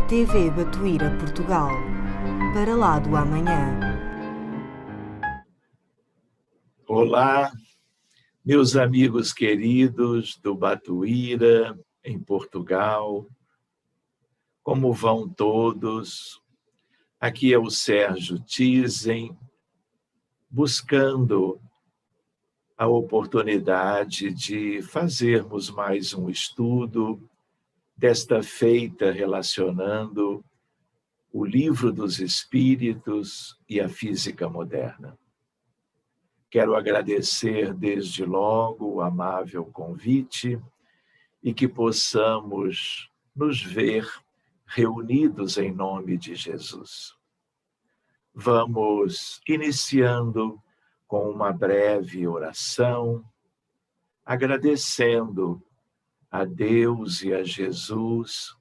TV Batuíra Portugal, para lá do amanhã. Olá, meus amigos queridos do Batuíra, em Portugal. Como vão todos? Aqui é o Sérgio Tizen, buscando a oportunidade de fazermos mais um estudo desta feita relacionando o Livro dos Espíritos e a física moderna. Quero agradecer desde logo o amável convite e que possamos nos ver reunidos em nome de Jesus. Vamos iniciando com uma breve oração, agradecendo a Deus e a Jesus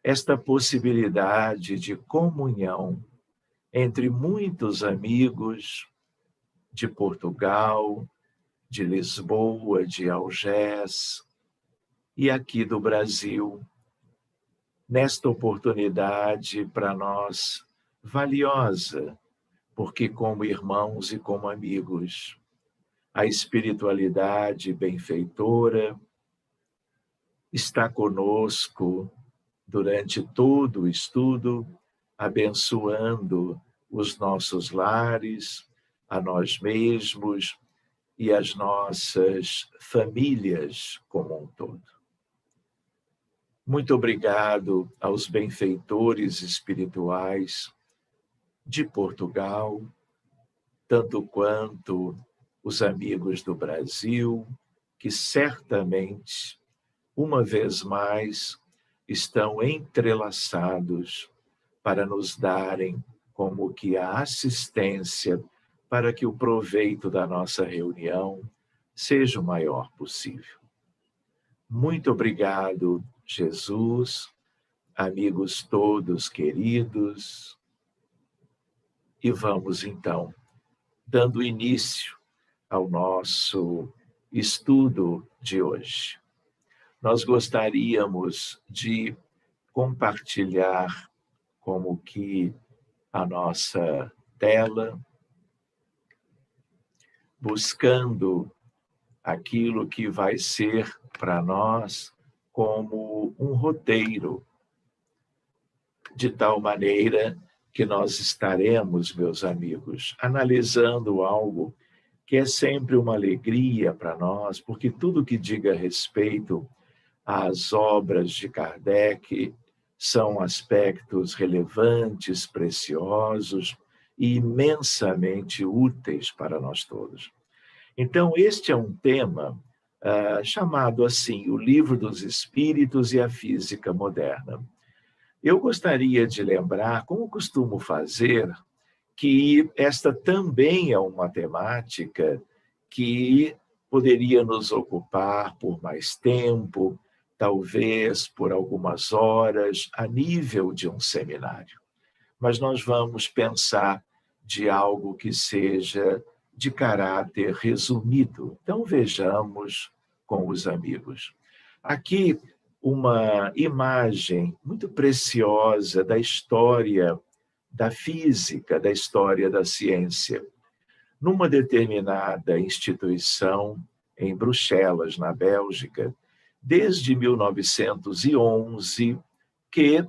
esta possibilidade de comunhão entre muitos amigos de Portugal, de Lisboa, de Algés e aqui do Brasil, nesta oportunidade para nós valiosa, porque como irmãos e como amigos, a espiritualidade benfeitora está conosco durante todo o estudo, abençoando os nossos lares, a nós mesmos e as nossas famílias como um todo. Muito obrigado aos benfeitores espirituais de Portugal, tanto quanto os amigos do Brasil, que certamente, uma vez mais, estão entrelaçados para nos darem como que a assistência para que o proveito da nossa reunião seja o maior possível. Muito obrigado, Jesus, amigos todos queridos, e vamos então dando início ao nosso estudo de hoje. Nós gostaríamos de compartilhar como que a nossa tela, buscando aquilo que vai ser para nós como um roteiro, de tal maneira que nós estaremos, meus amigos, analisando algo que é sempre uma alegria para nós, porque tudo que diga respeito às obras de Kardec são aspectos relevantes, preciosos e imensamente úteis para nós todos. Então, este é um tema chamado assim, o Livro dos Espíritos e a Física Moderna. Eu gostaria de lembrar, como costumo fazer, que esta também é uma temática que poderia nos ocupar por mais tempo, talvez por algumas horas, a nível de um seminário. Mas nós vamos pensar de algo que seja de caráter resumido. Então, vejamos com os amigos. Aqui, uma imagem muito preciosa da história da física, da história da ciência. Numa determinada instituição em Bruxelas, na Bélgica, desde 1911, que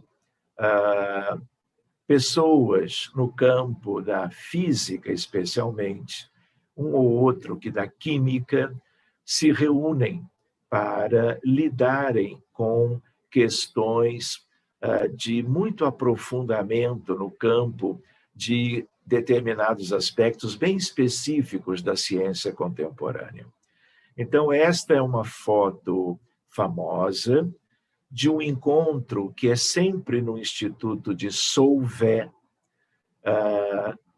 pessoas no campo da física, especialmente, um ou outro que da química, se reúnem para lidarem com questões de muito aprofundamento no campo de determinados aspectos bem específicos da ciência contemporânea. Então, esta é uma foto famosa de um encontro que é sempre no Instituto de Solvay,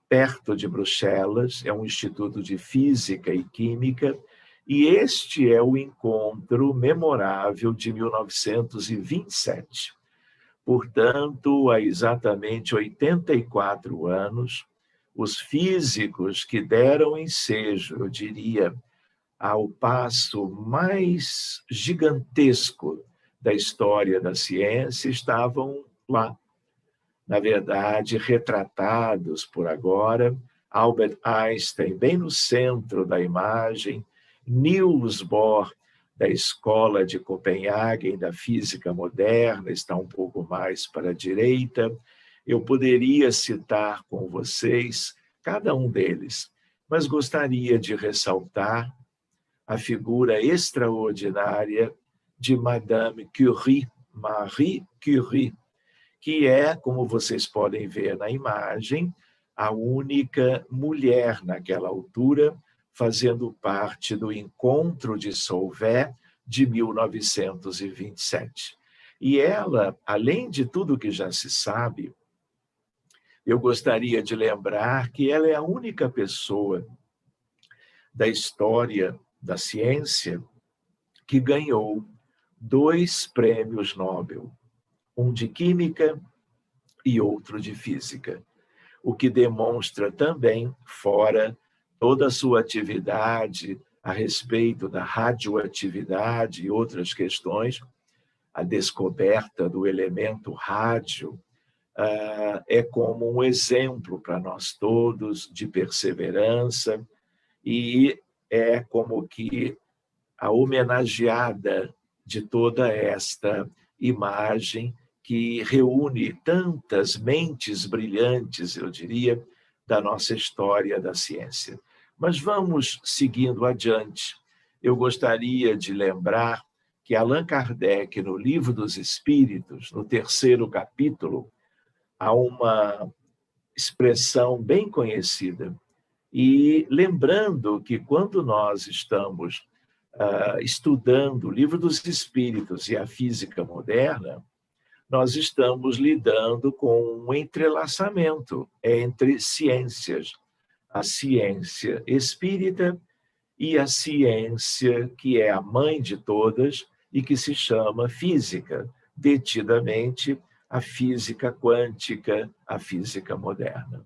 perto de Bruxelas, é um instituto de física e química, e este é o encontro memorável de 1927. Portanto, há exatamente 84 anos, os físicos que deram ensejo, eu diria, ao passo mais gigantesco da história da ciência estavam lá. Na verdade, retratados por agora, Albert Einstein, bem no centro da imagem, Niels Bohr, da Escola de Copenhague, da Física Moderna, está um pouco mais para a direita. Eu poderia citar com vocês cada um deles, mas gostaria de ressaltar a figura extraordinária de Madame Curie, Marie Curie, que é, como vocês podem ver na imagem, a única mulher naquela altura fazendo parte do Encontro de Solvay de 1927. E ela, além de tudo que já se sabe, eu gostaria de lembrar que ela é a única pessoa da história da ciência que ganhou 2 prêmios Nobel, um de Química e outro de Física, o que demonstra também, fora toda a sua atividade a respeito da radioatividade e outras questões, a descoberta do elemento rádio é como um exemplo para nós todos de perseverança e é como que a homenageada de toda esta imagem que reúne tantas mentes brilhantes, eu diria, da nossa história da ciência. Mas vamos seguindo adiante. Eu gostaria de lembrar que Allan Kardec, no Livro dos Espíritos, no 3º capítulo, há uma expressão bem conhecida. E lembrando que quando nós estamos estudando o Livro dos Espíritos e a física moderna, nós estamos lidando com um entrelaçamento entre ciências, a ciência espírita e a ciência que é a mãe de todas e que se chama física, detidamente a física quântica, a física moderna.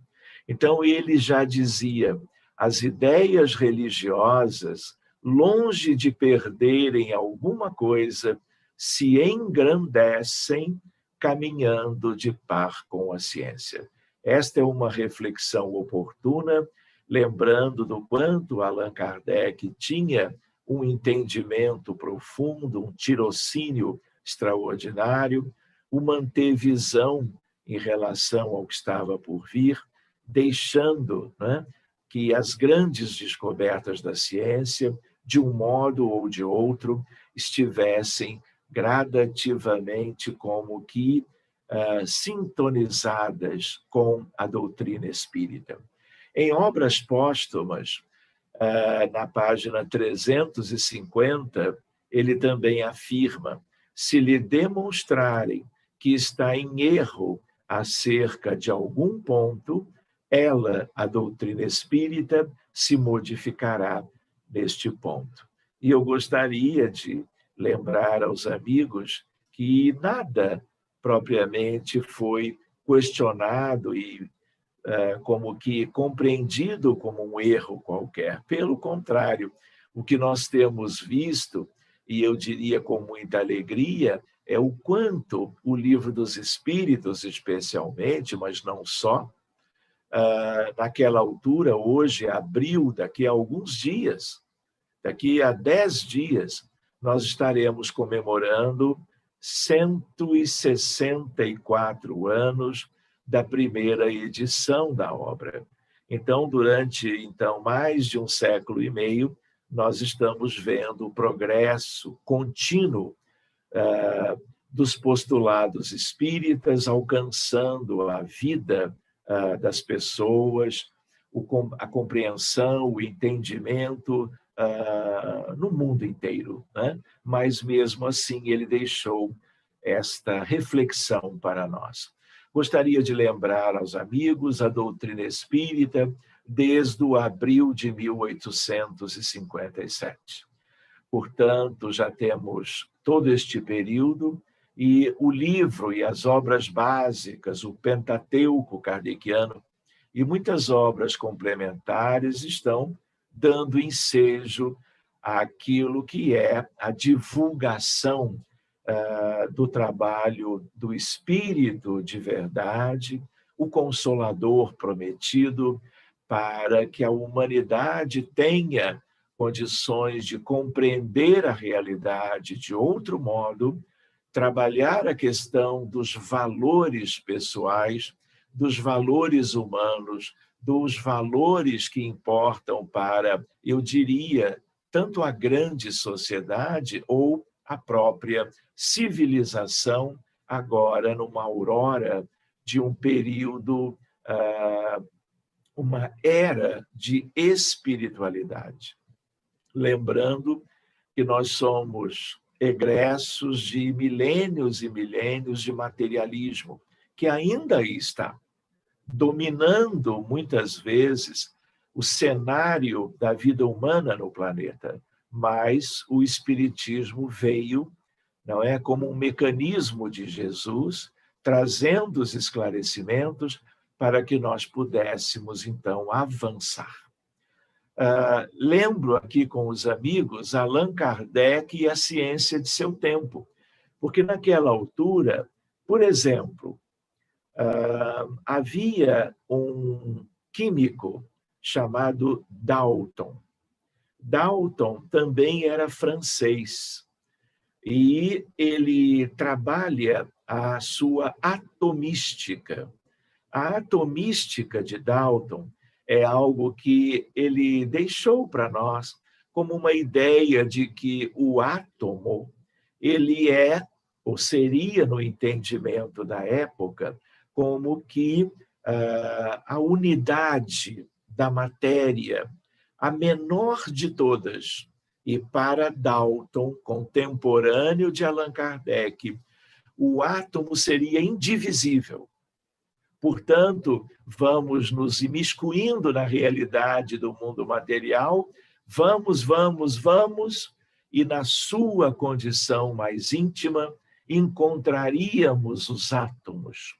Então, ele já dizia, as ideias religiosas, longe de perderem alguma coisa, se engrandecem caminhando de par com a ciência. Esta é uma reflexão oportuna, lembrando do quanto Allan Kardec tinha um entendimento profundo, um tirocínio extraordinário, uma antevisão em relação ao que estava por vir, deixando, né, que as grandes descobertas da ciência, de um modo ou de outro, estivessem gradativamente como que sintonizadas com a doutrina espírita. Em obras póstumas, na página 350, ele também afirma: se lhe demonstrarem que está em erro acerca de algum ponto, ela, a doutrina espírita, se modificará neste ponto. E eu gostaria de lembrar aos amigos que nada propriamente foi questionado e como que compreendido como um erro qualquer. Pelo contrário, o que nós temos visto, e eu diria com muita alegria, é o quanto o Livro dos Espíritos, especialmente, mas não só, naquela altura, hoje, abril, daqui a alguns dias, daqui a 10 dias, nós estaremos comemorando 164 anos da primeira edição da obra. Então, durante mais de um século e meio, nós estamos vendo o progresso contínuo dos postulados espíritas alcançando a vida das pessoas, a compreensão, o entendimento no mundo inteiro, né? Mas mesmo assim ele deixou esta reflexão para nós. Gostaria de lembrar aos amigos a doutrina espírita desde o abril de 1857. Portanto, já temos todo este período e o livro e as obras básicas, o Pentateuco kardeciano e muitas obras complementares estão dando ensejo àquilo que é a divulgação do trabalho do Espírito de verdade, o Consolador prometido, para que a humanidade tenha condições de compreender a realidade de outro modo, trabalhar a questão dos valores pessoais, dos valores humanos, dos valores que importam para, eu diria, tanto a grande sociedade ou a própria civilização, agora numa aurora de um período, uma era de espiritualidade. Lembrando que nós somos egressos de milênios e milênios de materialismo, que ainda aí está, dominando muitas vezes o cenário da vida humana no planeta. Mas o Espiritismo veio, não é, como um mecanismo de Jesus, trazendo os esclarecimentos para que nós pudéssemos, então, avançar. Lembro aqui com os amigos Allan Kardec e a ciência de seu tempo, porque naquela altura, por exemplo, havia um químico chamado Dalton. Dalton também era francês e ele trabalha a sua atomística. A atomística de Dalton é algo que ele deixou para nós como uma ideia de que o átomo, ele é, ou seria no entendimento da época, como que a unidade da matéria, a menor de todas. E para Dalton, contemporâneo de Allan Kardec, o átomo seria indivisível. Portanto, vamos nos imiscuindo na realidade do mundo material, vamos, e na sua condição mais íntima, encontraríamos os átomos.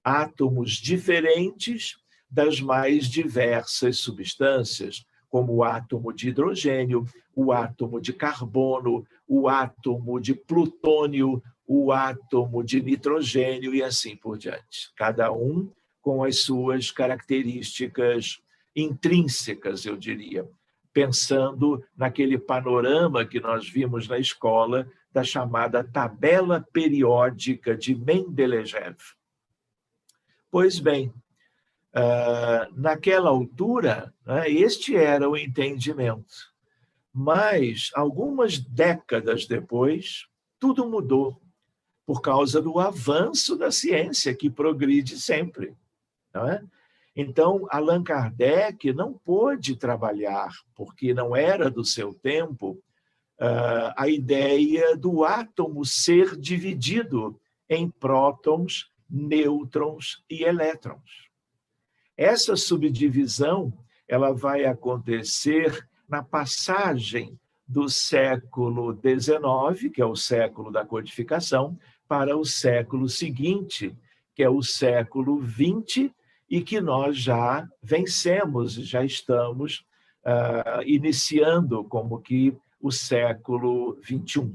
Átomos diferentes das mais diversas substâncias, como o átomo de hidrogênio, o átomo de carbono, o átomo de plutônio, o átomo de nitrogênio e assim por diante. Cada um com as suas características intrínsecas, eu diria, pensando naquele panorama que nós vimos na escola da chamada tabela periódica de Mendelejev. Pois bem, naquela altura, este era o entendimento. Mas, algumas décadas depois, tudo mudou por causa do avanço da ciência, que progride sempre. Não é? Então, Allan Kardec não pôde trabalhar, porque não era do seu tempo, a ideia do átomo ser dividido em prótons, nêutrons e elétrons. Essa subdivisão ela vai acontecer na passagem do século XIX, que é o século da codificação, para o século seguinte, que é o século XX, e que nós já vencemos, já estamos iniciando como que o século XXI.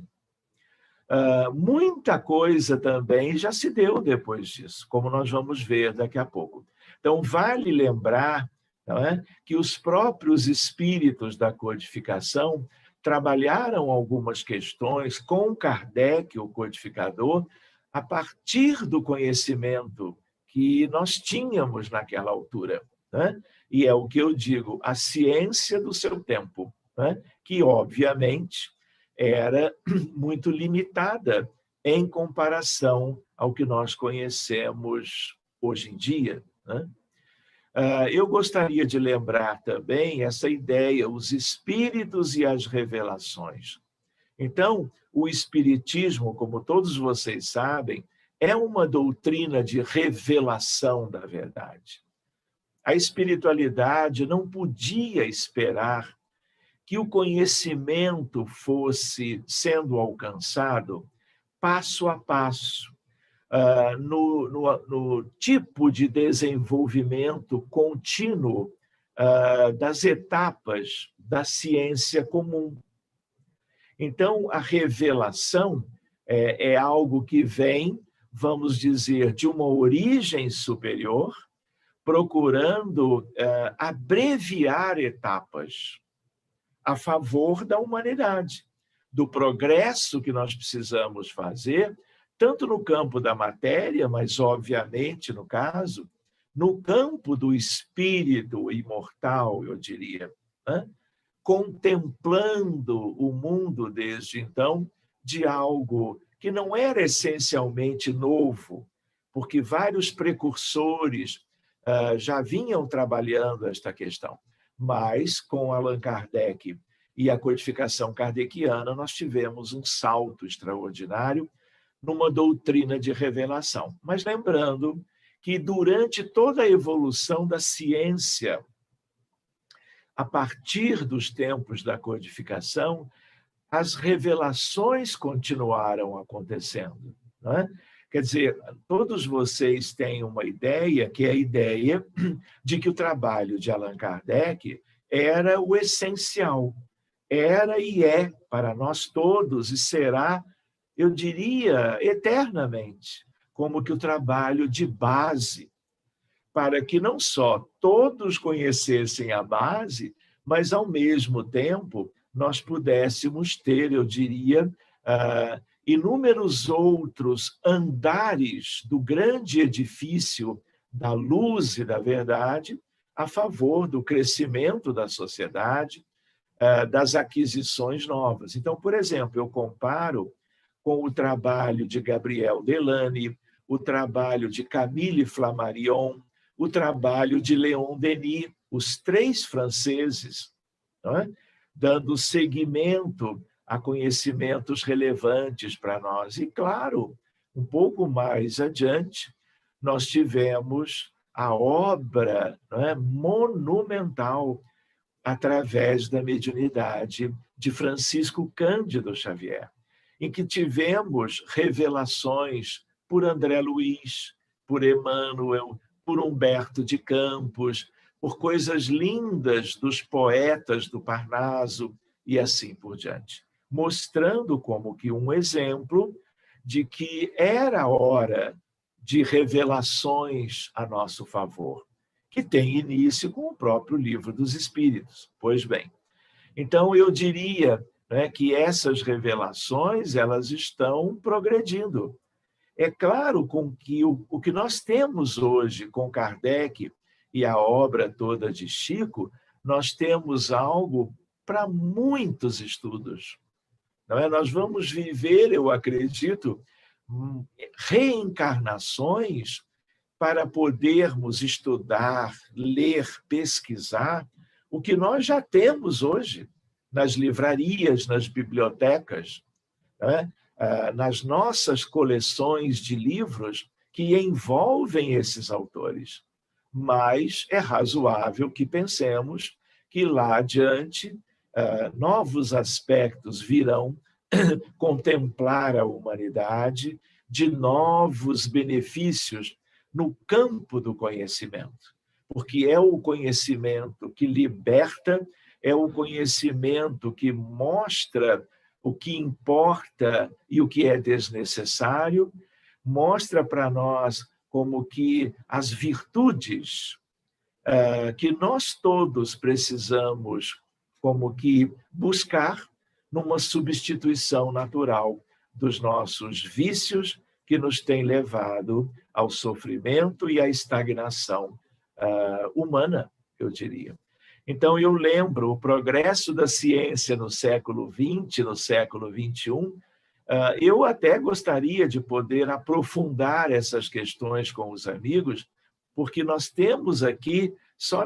Muita coisa também já se deu depois disso, como nós vamos ver daqui a pouco. Então, vale lembrar, não é, que os próprios espíritos da codificação trabalharam algumas questões com Kardec, o codificador, a partir do conhecimento que nós tínhamos naquela altura. Né? E é o que eu digo, a ciência do seu tempo, né? Que, obviamente, era muito limitada em comparação ao que nós conhecemos hoje em dia. Né? Eu gostaria de lembrar também essa ideia, os espíritos e as revelações. Então, o espiritismo, como todos vocês sabem, é uma doutrina de revelação da verdade. A espiritualidade não podia esperar que o conhecimento fosse sendo alcançado passo a passo, no tipo de desenvolvimento contínuo das etapas da ciência comum. Então, a revelação É algo que vem, vamos dizer, de uma origem superior, procurando abreviar etapas a favor da humanidade, do progresso que nós precisamos fazer, tanto no campo da matéria, mas, obviamente, no caso, no campo do espírito imortal, eu diria, né? Contemplando o mundo desde então de algo que não era essencialmente novo, porque vários precursores já vinham trabalhando esta questão. Mas, com Allan Kardec e a codificação kardeciana, nós tivemos um salto extraordinário numa doutrina de revelação. Mas lembrando que, durante toda a evolução da ciência, a partir dos tempos da codificação, as revelações continuaram acontecendo, não é? Quer dizer, todos vocês têm uma ideia, que é a ideia de que o trabalho de Allan Kardec era o essencial, era e é para nós todos, e será, eu diria, eternamente, como que o trabalho de base, para que não só todos conhecessem a base, mas, ao mesmo tempo, nós pudéssemos ter, eu diria, inúmeros outros andares do grande edifício da luz e da verdade a favor do crescimento da sociedade, das aquisições novas. Então, por exemplo, eu comparo com o trabalho de Gabriel Delany, o trabalho de Camille Flammarion, o trabalho de Leon Denis, os três franceses, não é? Dando seguimento a conhecimentos relevantes para nós. E, claro, um pouco mais adiante, nós tivemos a obra, não é, monumental, através da mediunidade de Francisco Cândido Xavier, em que tivemos revelações por André Luiz, por Emmanuel, por Humberto de Campos, por coisas lindas dos poetas do Parnaso e assim por diante, mostrando como que um exemplo de que era hora de revelações a nosso favor, que tem início com o próprio Livro dos Espíritos. Pois bem, então eu diria, né, que essas revelações elas estão progredindo. É claro com que o que nós temos hoje com Kardec e a obra toda de Chico, nós temos algo para muitos estudos. Não é? Nós vamos viver, eu acredito, reencarnações para podermos estudar, ler, pesquisar o que nós já temos hoje nas livrarias, nas bibliotecas, né? Nas nossas coleções de livros que envolvem esses autores. Mas é razoável que pensemos que lá adiante novos aspectos virão contemplar a humanidade de novos benefícios no campo do conhecimento, porque é o conhecimento que liberta, é o conhecimento que mostra o que importa e o que é desnecessário, mostra para nós como que as virtudes que nós todos precisamos como que buscar numa substituição natural dos nossos vícios que nos têm levado ao sofrimento e à estagnação humana, eu diria. Então, eu lembro o progresso da ciência no século XX, no século XXI. Eu até gostaria de poder aprofundar essas questões com os amigos, porque nós temos aqui, só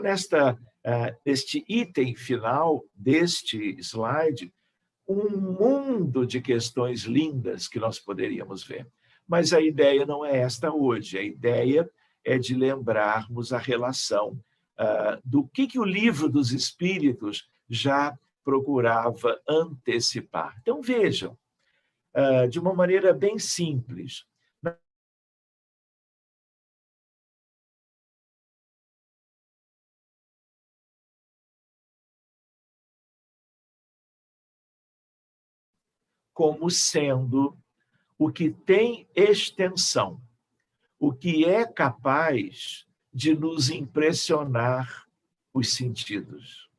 neste item final deste slide, um mundo de questões lindas que nós poderíamos ver. Mas a ideia não é esta hoje, a ideia é de lembrarmos a relação do que o Livro dos Espíritos já procurava antecipar. Então, vejam, de uma maneira bem simples, como sendo o que tem extensão, o que é capaz de nos impressionar os sentidos.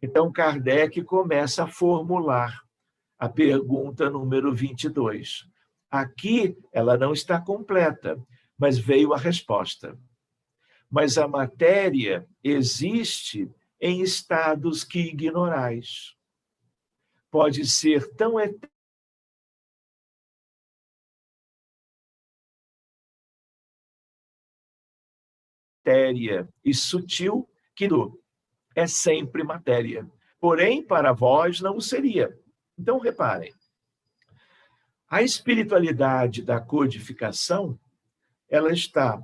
Então, Kardec começa a formular a pergunta número 22. Aqui, ela não está completa, mas veio a resposta. Mas a matéria existe em estados que ignorais. Pode ser tão etérea e sutil que é sempre matéria. Porém, para vós não seria. Então, reparem, a espiritualidade da codificação, ela está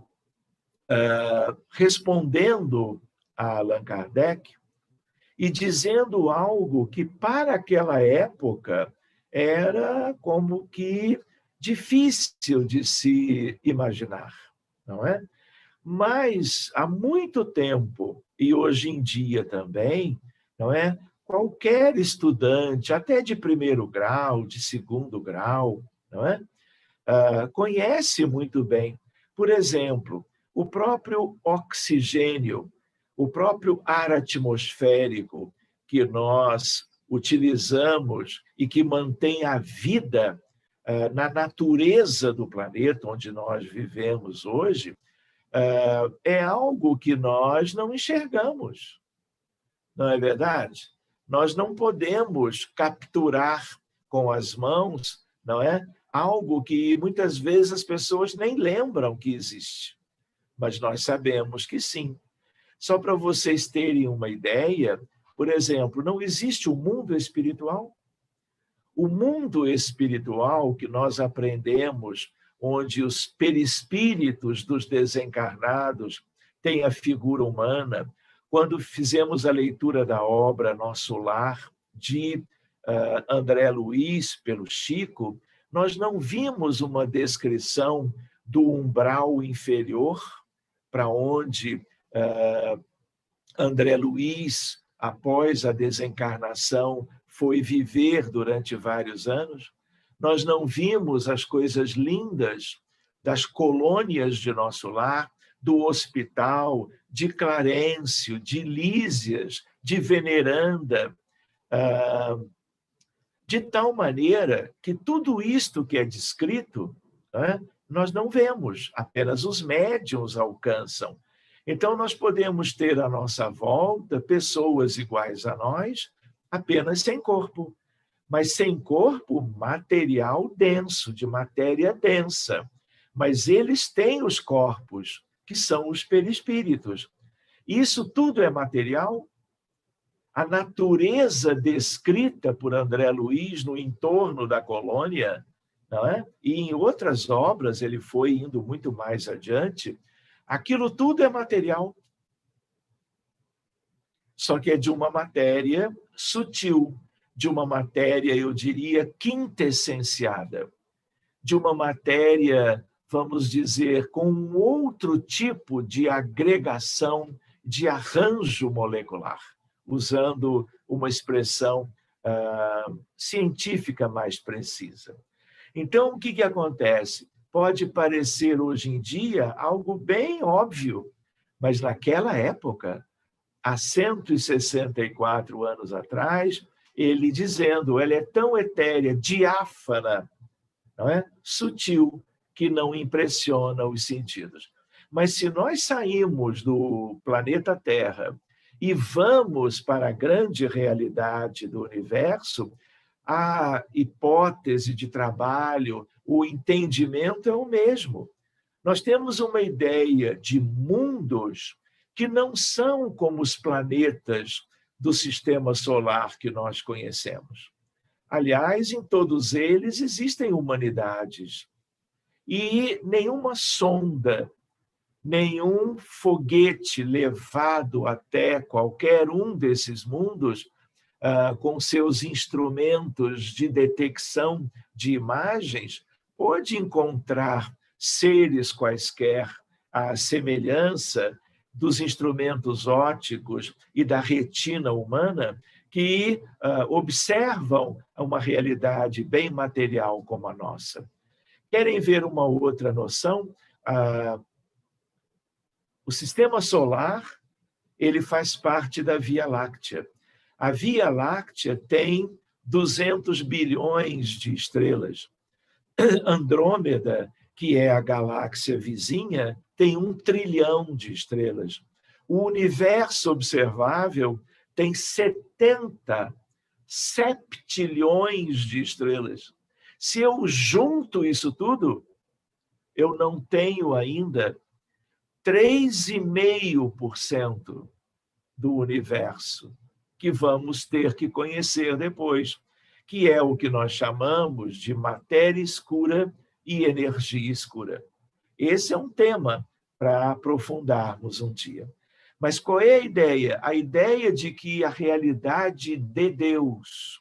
respondendo a Allan Kardec e dizendo algo que, para aquela época, era como que difícil de se imaginar, não é? Mas, há muito tempo, e hoje em dia também, não é? Qualquer estudante, até de primeiro grau, de segundo grau, não é? Conhece muito bem. Por exemplo, o próprio oxigênio, o próprio ar atmosférico que nós utilizamos e que mantém a vida na natureza do planeta onde nós vivemos hoje, é algo que nós não enxergamos, não é verdade? Nós não podemos capturar com as mãos, não é? Algo que muitas vezes as pessoas nem lembram que existe, mas nós sabemos que sim. Só para vocês terem uma ideia, por exemplo, não existe o mundo espiritual? O mundo espiritual que nós aprendemos, onde os perispíritos dos desencarnados têm a figura humana, quando fizemos a leitura da obra Nosso Lar, de André Luiz, pelo Chico, nós não vimos uma descrição do umbral inferior, para onde André Luiz, após a desencarnação, foi viver durante vários anos. Nós não vimos as coisas lindas das colônias de Nosso Lar, do hospital, de Clarencio, de Lísias, de Veneranda, de tal maneira que tudo isto que é descrito, nós não vemos, apenas os médiuns alcançam. Então, nós podemos ter à nossa volta pessoas iguais a nós, apenas sem corpo, mas sem corpo material denso, de matéria densa. Mas eles têm os corpos, que são os perispíritos. Isso tudo é material? A natureza descrita por André Luiz no entorno da colônia, não é? E em outras obras ele foi indo muito mais adiante, aquilo tudo é material. Só que é de uma matéria sutil, de uma matéria, eu diria, quintessenciada, de uma matéria, vamos dizer, com um outro tipo de agregação, de arranjo molecular, usando uma expressão científica mais precisa. Então, o que acontece? Pode parecer hoje em dia algo bem óbvio, mas naquela época, há 164 anos atrás, ele dizendo, ela é tão etérea, diáfana, não é? Sutil, que não impressiona os sentidos. Mas se nós saímos do planeta Terra e vamos para a grande realidade do universo, a hipótese de trabalho, o entendimento é o mesmo. Nós temos uma ideia de mundos que não são como os planetas do sistema solar que nós conhecemos. Aliás, em todos eles existem humanidades. E nenhuma sonda, nenhum foguete levado até qualquer um desses mundos, com seus instrumentos de detecção de imagens, pode encontrar seres quaisquer à semelhança dos instrumentos ópticos e da retina humana, que observam uma realidade bem material como a nossa. Querem ver uma outra noção? O sistema solar, ele faz parte da Via Láctea. A Via Láctea tem 200 bilhões de estrelas. Andrômeda, que é a galáxia vizinha, tem 1 trilhão de estrelas. O universo observável tem 70 septilhões de estrelas. Se eu junto isso tudo, eu não tenho ainda 3,5% do universo que vamos ter que conhecer depois, que é o que nós chamamos de matéria escura e energia escura. Esse é um tema para aprofundarmos um dia. Mas qual é a ideia? A ideia de que a realidade de Deus,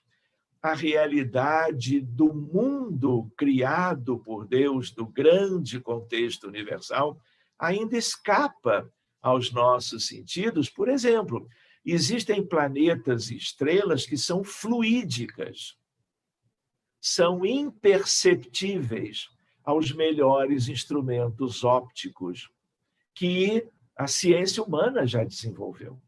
a realidade do mundo criado por Deus, do grande contexto universal, ainda escapa aos nossos sentidos. Por exemplo, existem planetas e estrelas que são fluídicas, são imperceptíveis aos melhores instrumentos ópticos que a ciência humana já desenvolveu.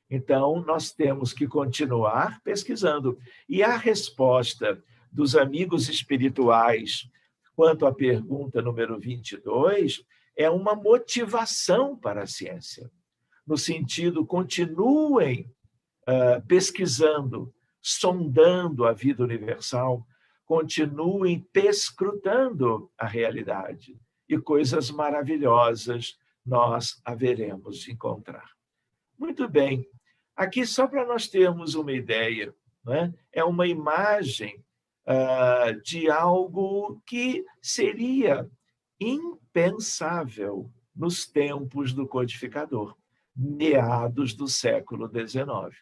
Então, nós temos que continuar pesquisando. E a resposta dos amigos espirituais quanto à pergunta número 22 é uma motivação para a ciência. No sentido, continuem pesquisando, sondando a vida universal, continuem perscrutando a realidade. E coisas maravilhosas nós haveremos de encontrar. Muito bem. Aqui, só para nós termos uma ideia, né? É uma imagem de algo que seria impensável nos tempos do codificador, meados do século XIX.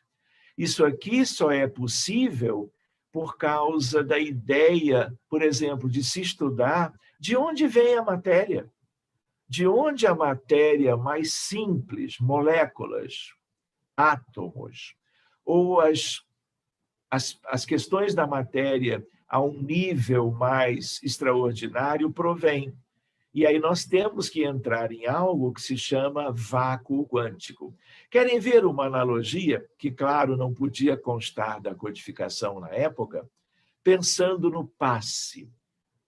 Isso aqui só é possível por causa da ideia, por exemplo, de se estudar de onde vem a matéria, de onde a matéria mais simples, moléculas, átomos, ou as questões da matéria a um nível mais extraordinário provém. E aí nós temos que entrar em algo que se chama vácuo quântico. Querem ver uma analogia, que, claro, não podia constar da codificação na época, pensando no passe,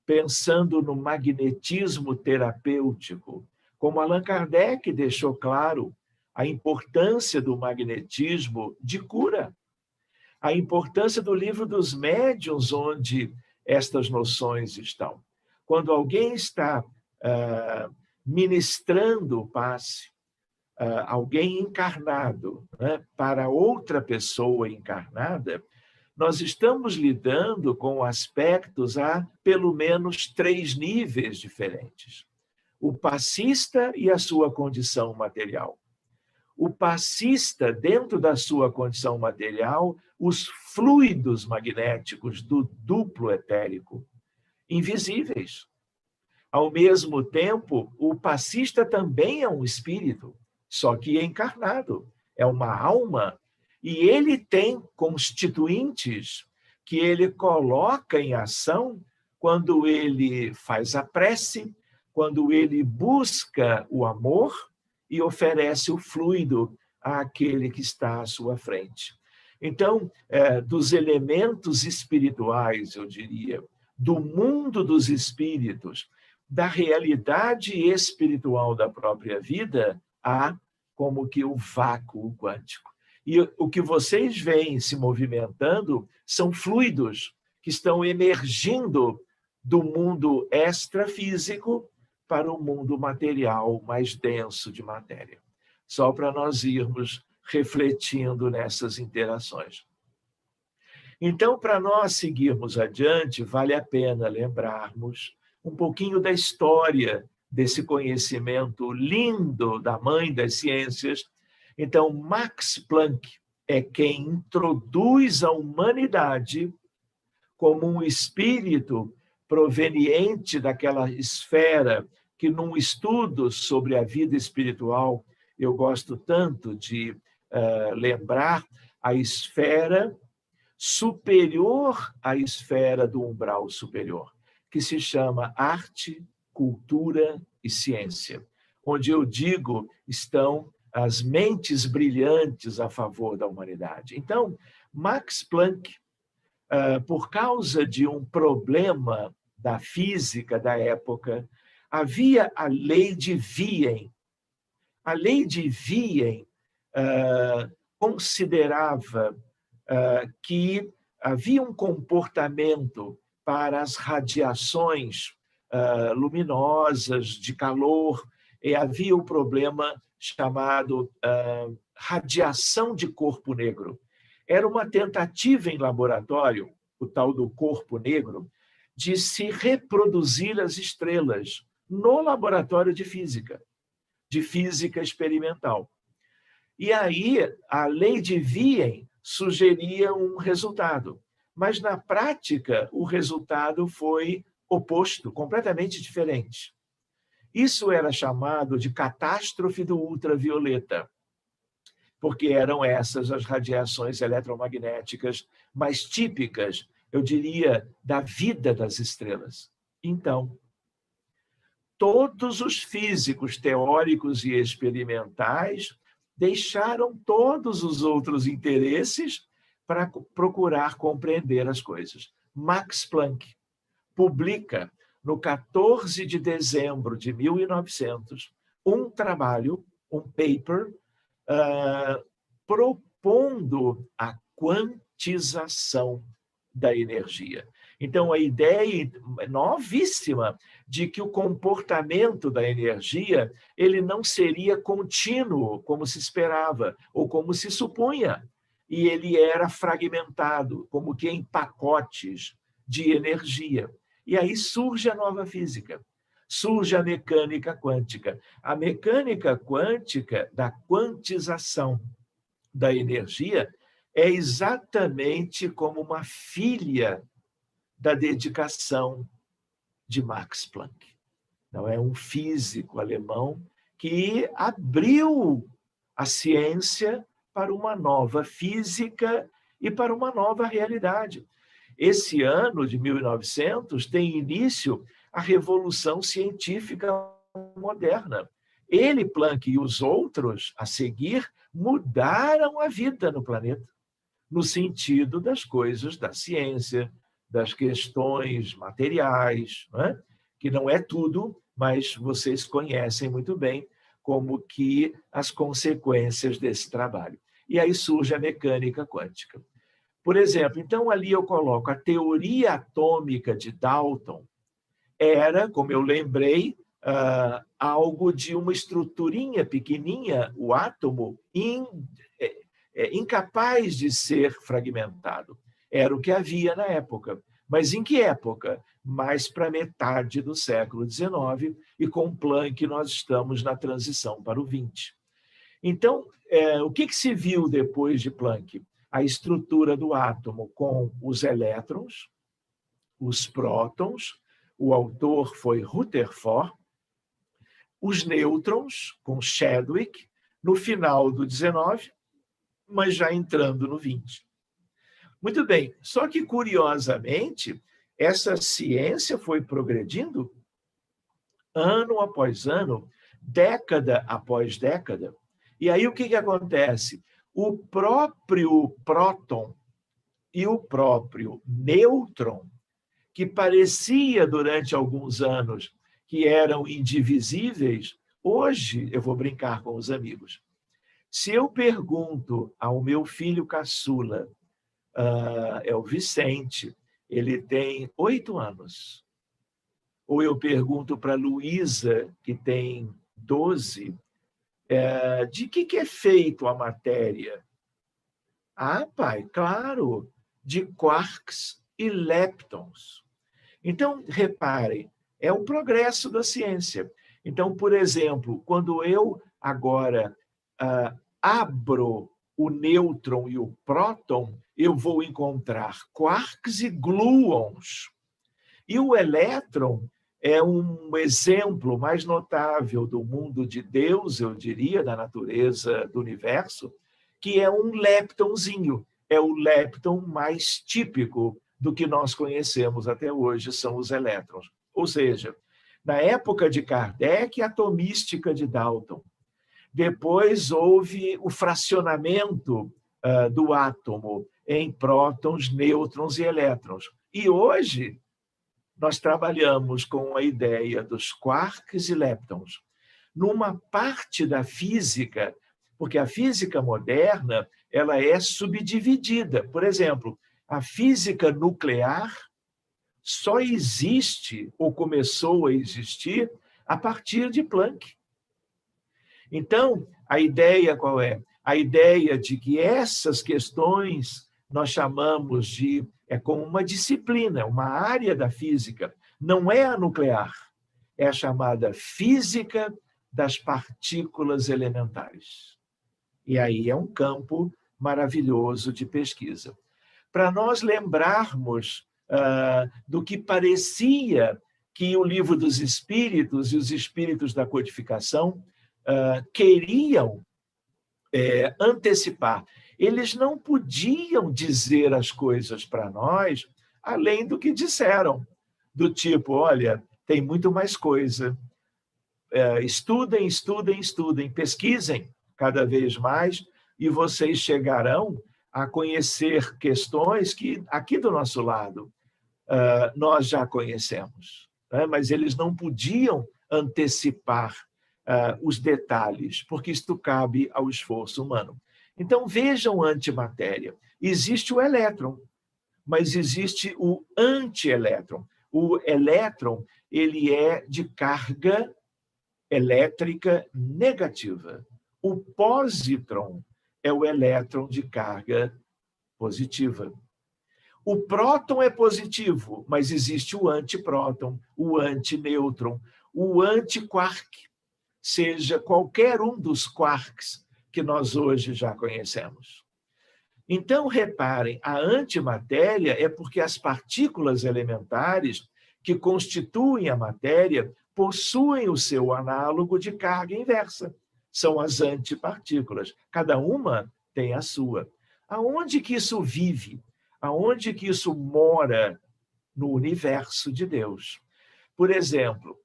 pensando no magnetismo terapêutico, como Allan Kardec deixou claro a importância do magnetismo de cura, a importância do livro dos médiuns, onde estas noções estão. Quando alguém está ministrando o passe, alguém encarnado, né, para outra pessoa encarnada, nós estamos lidando com aspectos a pelo menos 3 níveis diferentes. O passista e a sua condição material. O passista, dentro da sua condição material, os fluidos magnéticos do duplo etérico, invisíveis. Ao mesmo tempo, o passista também é um espírito, só que encarnado, é uma alma, e ele tem constituintes que ele coloca em ação quando ele faz a prece, quando ele busca o amor e oferece o fluido àquele que está à sua frente. Então, dos elementos espirituais, eu diria, do mundo dos espíritos, da realidade espiritual da própria vida, há como que o vácuo quântico. E o que vocês veem se movimentando são fluidos que estão emergindo do mundo extrafísico para o mundo material mais denso de matéria. Só para nós irmos refletindo nessas interações. Então, para nós seguirmos adiante, vale a pena lembrarmos um pouquinho da história desse conhecimento lindo da mãe das ciências. Então, Max Planck é quem introduz a humanidade como um espírito proveniente daquela esfera que, num estudo sobre a vida espiritual, eu gosto tanto de lembrar a esfera superior à esfera do umbral superior, que se chama arte, cultura e ciência, onde eu digo estão as mentes brilhantes a favor da humanidade. Então, Max Planck, por causa de um problema da física da época, havia a lei de Wien. A lei de Wien considerava que havia um comportamento para as radiações luminosas, de calor, e havia o problema chamado radiação de corpo negro. Era uma tentativa em laboratório, o tal do corpo negro, de se reproduzir as estrelas no laboratório de física experimental. E aí, a lei de Wien sugeria um resultado, mas na prática o resultado foi oposto, completamente diferente. Isso era chamado de catástrofe do ultravioleta, porque eram essas as radiações eletromagnéticas mais típicas, eu diria, da vida das estrelas. Então, todos os físicos teóricos e experimentais deixaram todos os outros interesses para procurar compreender as coisas. Max Planck publica, no 14 de dezembro de 1900, um trabalho, um paper, propondo a quantização da energia. Então, a ideia novíssima de que o comportamento da energia ele não seria contínuo, como se esperava, ou como se supunha, e ele era fragmentado, como que em pacotes de energia. E aí surge a nova física, surge a mecânica quântica. A mecânica quântica da quantização da energia é exatamente como uma filha da dedicação de Max Planck. Não é um físico alemão que abriu a ciência para uma nova física e para uma nova realidade. Esse ano de 1900 tem início a revolução científica moderna. Ele, Planck e os outros a seguir mudaram a vida no planeta, no sentido das coisas da ciência, das questões materiais, não é? Que não é tudo, mas vocês conhecem muito bem como que as consequências desse trabalho. E aí surge a mecânica quântica. Por exemplo, então ali eu coloco a teoria atômica de Dalton, era, como eu lembrei, algo de uma estruturinha pequenininha, o átomo, incapaz de ser fragmentado. Era o que havia na época. Mas em que época? Mais para metade do século XIX, e com Planck nós estamos na transição para o XX. Então, o que se viu depois de Planck? A estrutura do átomo com os elétrons, os prótons, o autor foi Rutherford, os nêutrons, com Chadwick, no final do XIX, mas já entrando no XX. Muito bem, só que, curiosamente, essa ciência foi progredindo ano após ano, década após década. E aí o que acontece? O próprio próton e o próprio nêutron, que parecia durante alguns anos que eram indivisíveis, hoje eu vou brincar com os amigos. Se eu pergunto ao meu filho caçula, é o Vicente, ele tem 8 anos, ou eu pergunto para a Luísa, que tem 12, de que é feito a matéria? Ah, pai, claro, de quarks e leptons. Então, reparem, é o progresso da ciência. Então, por exemplo, quando eu agora abro o nêutron e o próton, eu vou encontrar quarks e gluons. E o elétron é um exemplo mais notável do mundo de Deus, eu diria, da natureza do universo, que é um leptonzinho, é o lepton mais típico do que nós conhecemos até hoje, são os elétrons. Ou seja, na época de Kardec, a atomística de Dalton. Depois houve o fracionamento do átomo em prótons, nêutrons e elétrons. E hoje nós trabalhamos com a ideia dos quarks e leptons. Numa parte da física, porque a física moderna ela é subdividida. Por exemplo, a física nuclear só existe, ou começou a existir, a partir de Planck. Então, a ideia qual é? A ideia de que essas questões nós chamamos de, como uma disciplina, uma área da física, não é a nuclear, é a chamada física das partículas elementares. E aí é um campo maravilhoso de pesquisa. Para nós lembrarmos do que parecia que o Livro dos Espíritos e os Espíritos da Codificação queriam antecipar. Eles não podiam dizer as coisas para nós além do que disseram, do tipo, olha, tem muito mais coisa. Estudem, estudem, estudem, pesquisem cada vez mais e vocês chegarão a conhecer questões que, aqui do nosso lado, nós já conhecemos. Né? Mas eles não podiam antecipar os detalhes, porque isto cabe ao esforço humano. Então, vejam antimatéria. Existe o elétron, mas existe o antielétron. O elétron ele é de carga elétrica negativa. O pósitron é o elétron de carga positiva. O próton é positivo, mas existe o antipróton, o antinêutron, o antiquark, seja qualquer um dos quarks que nós hoje já conhecemos. Então, reparem, a antimatéria é porque as partículas elementares que constituem a matéria possuem o seu análogo de carga inversa. São as antipartículas. Cada uma tem a sua. Aonde que isso vive? Aonde que isso mora no universo de Deus? Por exemplo,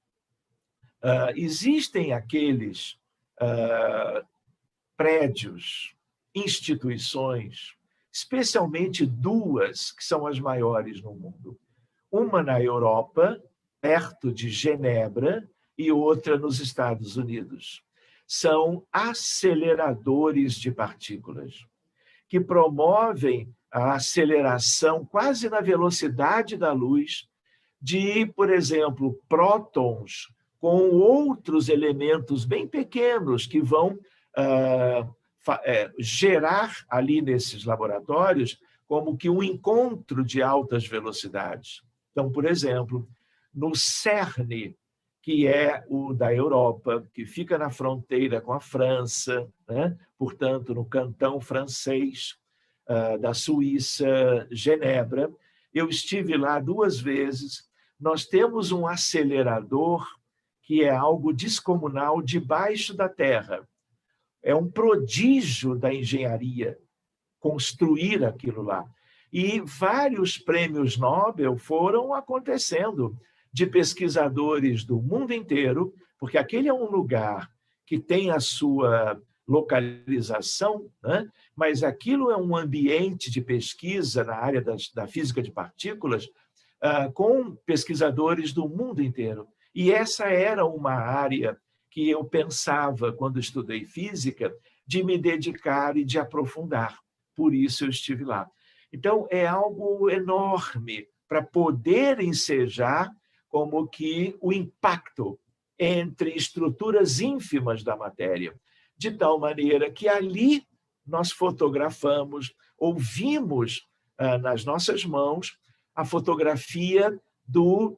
existem aqueles prédios, instituições, especialmente duas que são as maiores no mundo. Uma na Europa, perto de Genebra, e outra nos Estados Unidos. São aceleradores de partículas, que promovem a aceleração quase na velocidade da luz de, por exemplo, prótons com outros elementos bem pequenos que vão gerar ali nesses laboratórios como que um encontro de altas velocidades. Então, por exemplo, no CERN, que é o da Europa, que fica na fronteira com a França, né? Portanto, no cantão francês da Suíça, Genebra. Eu estive lá 2 vezes. Nós temos um acelerador que é algo descomunal debaixo da terra. É um prodígio da engenharia construir aquilo lá. E vários prêmios Nobel foram acontecendo de pesquisadores do mundo inteiro, porque aquele é um lugar que tem a sua localização, né? Mas aquilo é um ambiente de pesquisa na área da física de partículas com pesquisadores do mundo inteiro. E essa era uma área que eu pensava, quando estudei física, de me dedicar e de aprofundar. Por isso eu estive lá. Então, é algo enorme para poder ensejar como que o impacto entre estruturas ínfimas da matéria, de tal maneira que ali nós fotografamos, ouvimos nas nossas mãos a fotografia do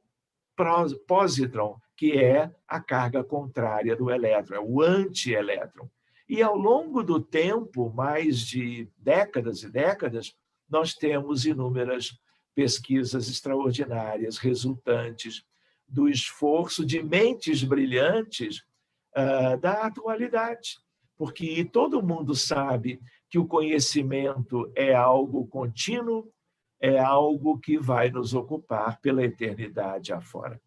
pósitron, que é a carga contrária do elétron, é o antielétron. E ao longo do tempo, mais de décadas e décadas, nós temos inúmeras pesquisas extraordinárias resultantes do esforço de mentes brilhantes da atualidade. porque todo mundo sabe que o conhecimento é algo contínuo, é algo que vai nos ocupar pela eternidade afora.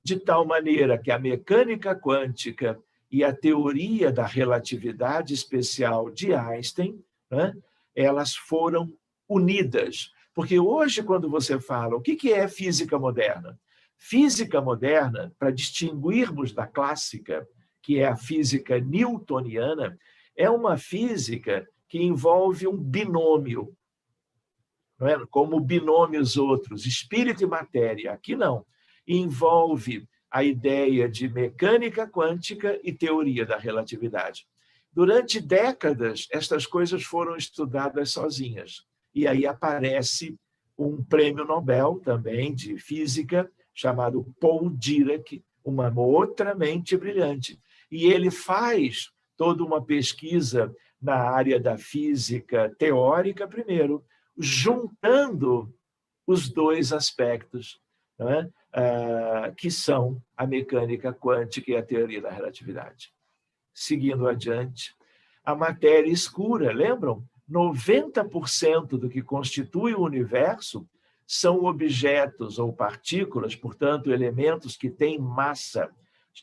De tal maneira que a mecânica quântica e a teoria da relatividade especial de Einstein, né, elas foram unidas. Porque hoje, quando você fala o que é física moderna? Física moderna, para distinguirmos da clássica, que é a física newtoniana, é uma física que envolve um binômio, não é? Como binômios outros, espírito e matéria. Aqui não. Envolve a ideia de mecânica quântica e teoria da relatividade. Durante décadas, estas coisas foram estudadas sozinhas. E aí aparece um prêmio Nobel também de física, chamado Paul Dirac, uma outra mente brilhante. E ele faz toda uma pesquisa na área da física teórica primeiro, juntando os dois aspectos, não é? Que são a mecânica quântica e a teoria da relatividade. Seguindo adiante, a matéria escura, lembram? 90% do que constitui o universo são objetos ou partículas, portanto, elementos que têm massa.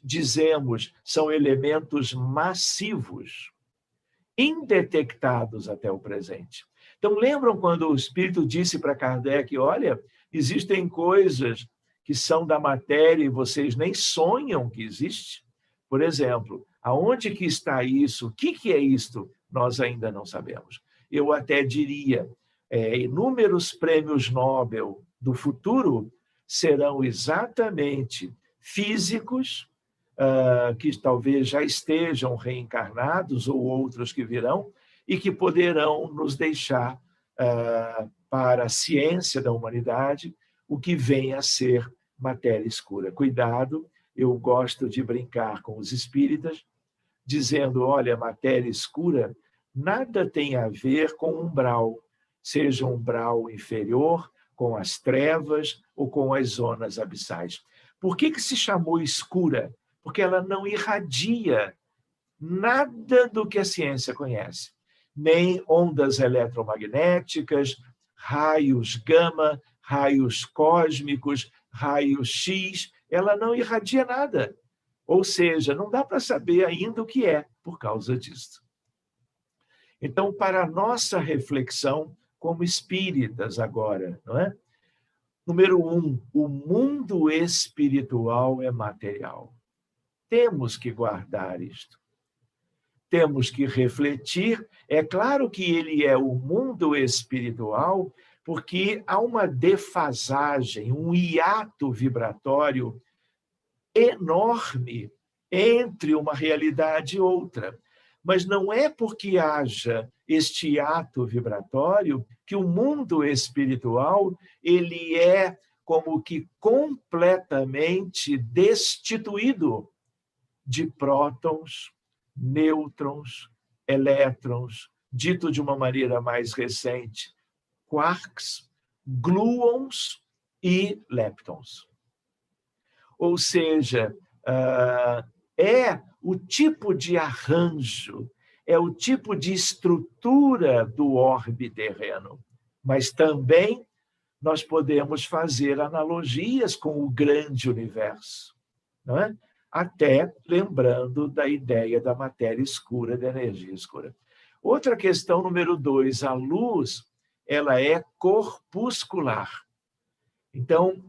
Dizemos, são elementos massivos, indetectados até o presente. Então, lembram quando o Espírito disse para Kardec, olha, existem coisas que são da matéria e vocês nem sonham que existe? Por exemplo, aonde que está isso? O que é isto? Nós ainda não sabemos. Eu até diria, inúmeros prêmios Nobel do futuro serão exatamente físicos, que talvez já estejam reencarnados ou outros que virão, e que poderão nos deixar para a ciência da humanidade o que vem a ser matéria escura. Cuidado, eu gosto de brincar com os espíritas, dizendo, olha, matéria escura nada tem a ver com umbral, seja um umbral inferior, com as trevas ou com as zonas abissais. Por que se chamou escura? Porque ela não irradia nada do que a ciência conhece, nem ondas eletromagnéticas, raios gama, raios cósmicos, raios X, ela não irradia nada. Ou seja, não dá para saber ainda o que é por causa disso. Então, para a nossa reflexão como espíritas agora, não é? Número 1, o mundo espiritual é material. Temos que guardar isto. Temos que refletir. É claro que ele é o mundo espiritual, porque há uma defasagem, um hiato vibratório enorme entre uma realidade e outra. Mas não é porque haja este hiato vibratório que o mundo espiritual ele é como que completamente destituído de prótons, nêutrons, elétrons, dito de uma maneira mais recente, quarks, gluons e leptons. Ou seja, é o tipo de arranjo, é o tipo de estrutura do orbe terreno, mas também nós podemos fazer analogias com o grande universo, não é? Até lembrando da ideia da matéria escura, da energia escura. Outra questão, número 2, a luz, ela é corpuscular. Então,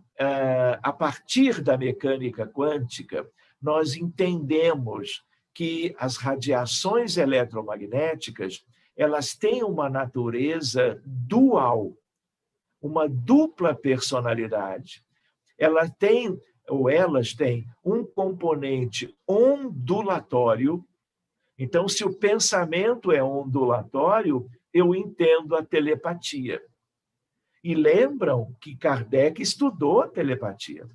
a partir da mecânica quântica, nós entendemos que as radiações eletromagnéticas, elas têm uma natureza dual, uma dupla personalidade. Elas têm um componente ondulatório. Então, se o pensamento é ondulatório, eu entendo a telepatia. E lembram que Kardec estudou a telepatia,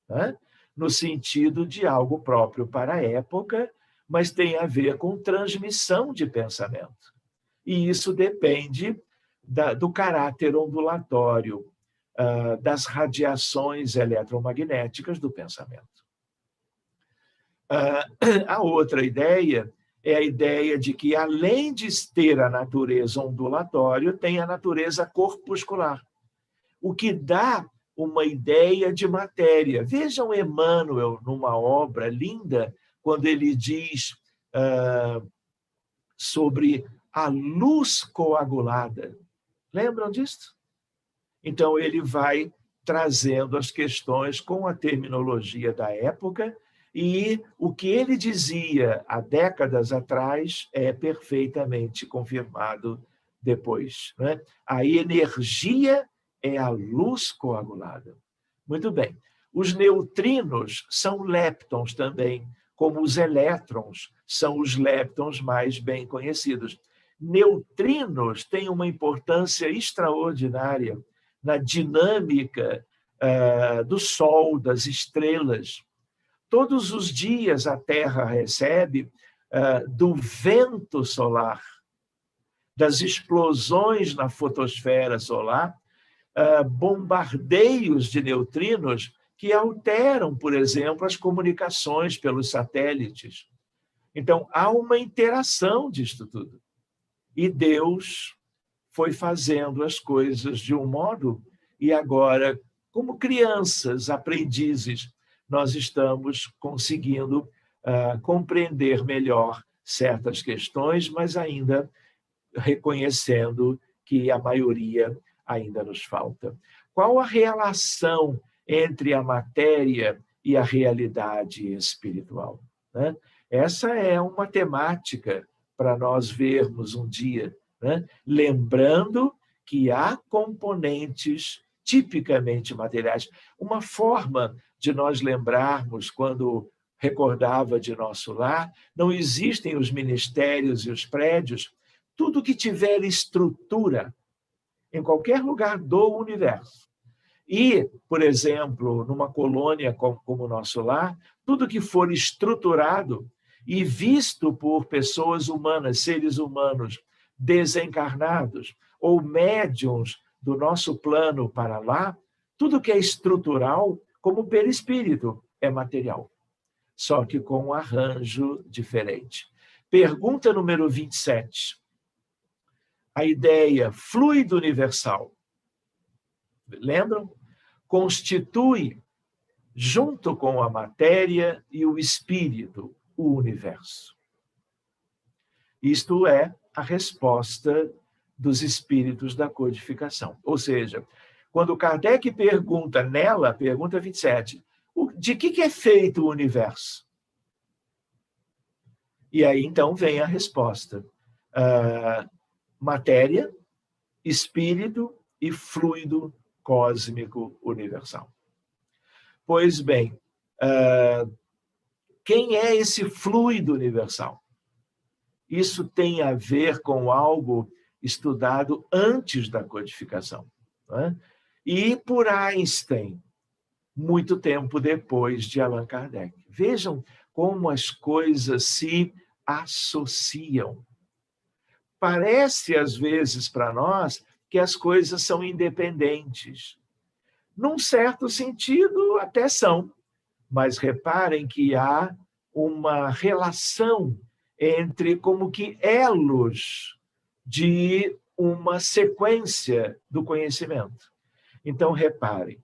né? No sentido de algo próprio para a época, mas tem a ver com transmissão de pensamento. E isso depende do caráter ondulatório, das radiações eletromagnéticas do pensamento. A outra ideia é a ideia de que, além de ter a natureza ondulatória, tem a natureza corpuscular, o que dá uma ideia de matéria. Vejam Emmanuel, numa obra linda, quando ele diz sobre a luz coagulada. Lembram disso? Então, ele vai trazendo as questões com a terminologia da época, e o que ele dizia há décadas atrás é perfeitamente confirmado depois, né? A energia é a luz coagulada. Muito bem. Os neutrinos são leptons também, como os elétrons são os leptons mais bem conhecidos. Neutrinos têm uma importância extraordinária na dinâmica do Sol, das estrelas. Todos os dias a Terra recebe do vento solar, das explosões na fotosfera solar, bombardeios de neutrinos que alteram, por exemplo, as comunicações pelos satélites. Então, há uma interação disto tudo. E Deus foi fazendo as coisas de um modo, e agora, como crianças, aprendizes, nós estamos conseguindo compreender melhor certas questões, mas ainda reconhecendo que a maioria ainda nos falta. Qual a relação entre a matéria e a realidade espiritual, né? Essa é uma temática para nós vermos um dia, né? Lembrando que há componentes tipicamente materiais. Uma forma de nós lembrarmos, quando recordava de nosso lar, não existem os ministérios e os prédios, tudo que tiver estrutura, em qualquer lugar do universo. E, por exemplo, numa colônia como o nosso lar, tudo que for estruturado e visto por pessoas humanas, seres humanos desencarnados ou médiuns do nosso plano para lá, tudo que é estrutural, como perispírito, é material, só que com um arranjo diferente. Pergunta número 27. A ideia fluido universal, lembram? Constitui, junto com a matéria e o espírito, o universo. Isto é a resposta dos espíritos da codificação. Ou seja, quando Kardec pergunta nela, pergunta 27, de que é feito o universo? E aí, então, vem a resposta. Matéria, espírito e fluido cósmico universal. Pois bem, quem é esse fluido universal? Isso tem a ver com algo estudado antes da codificação, né? E por Einstein, muito tempo depois de Allan Kardec. Vejam como as coisas se associam. Parece, às vezes, para nós, que as coisas são independentes. Num certo sentido, até são, mas reparem que há uma relação entre como que elos de uma sequência do conhecimento. Então, reparem,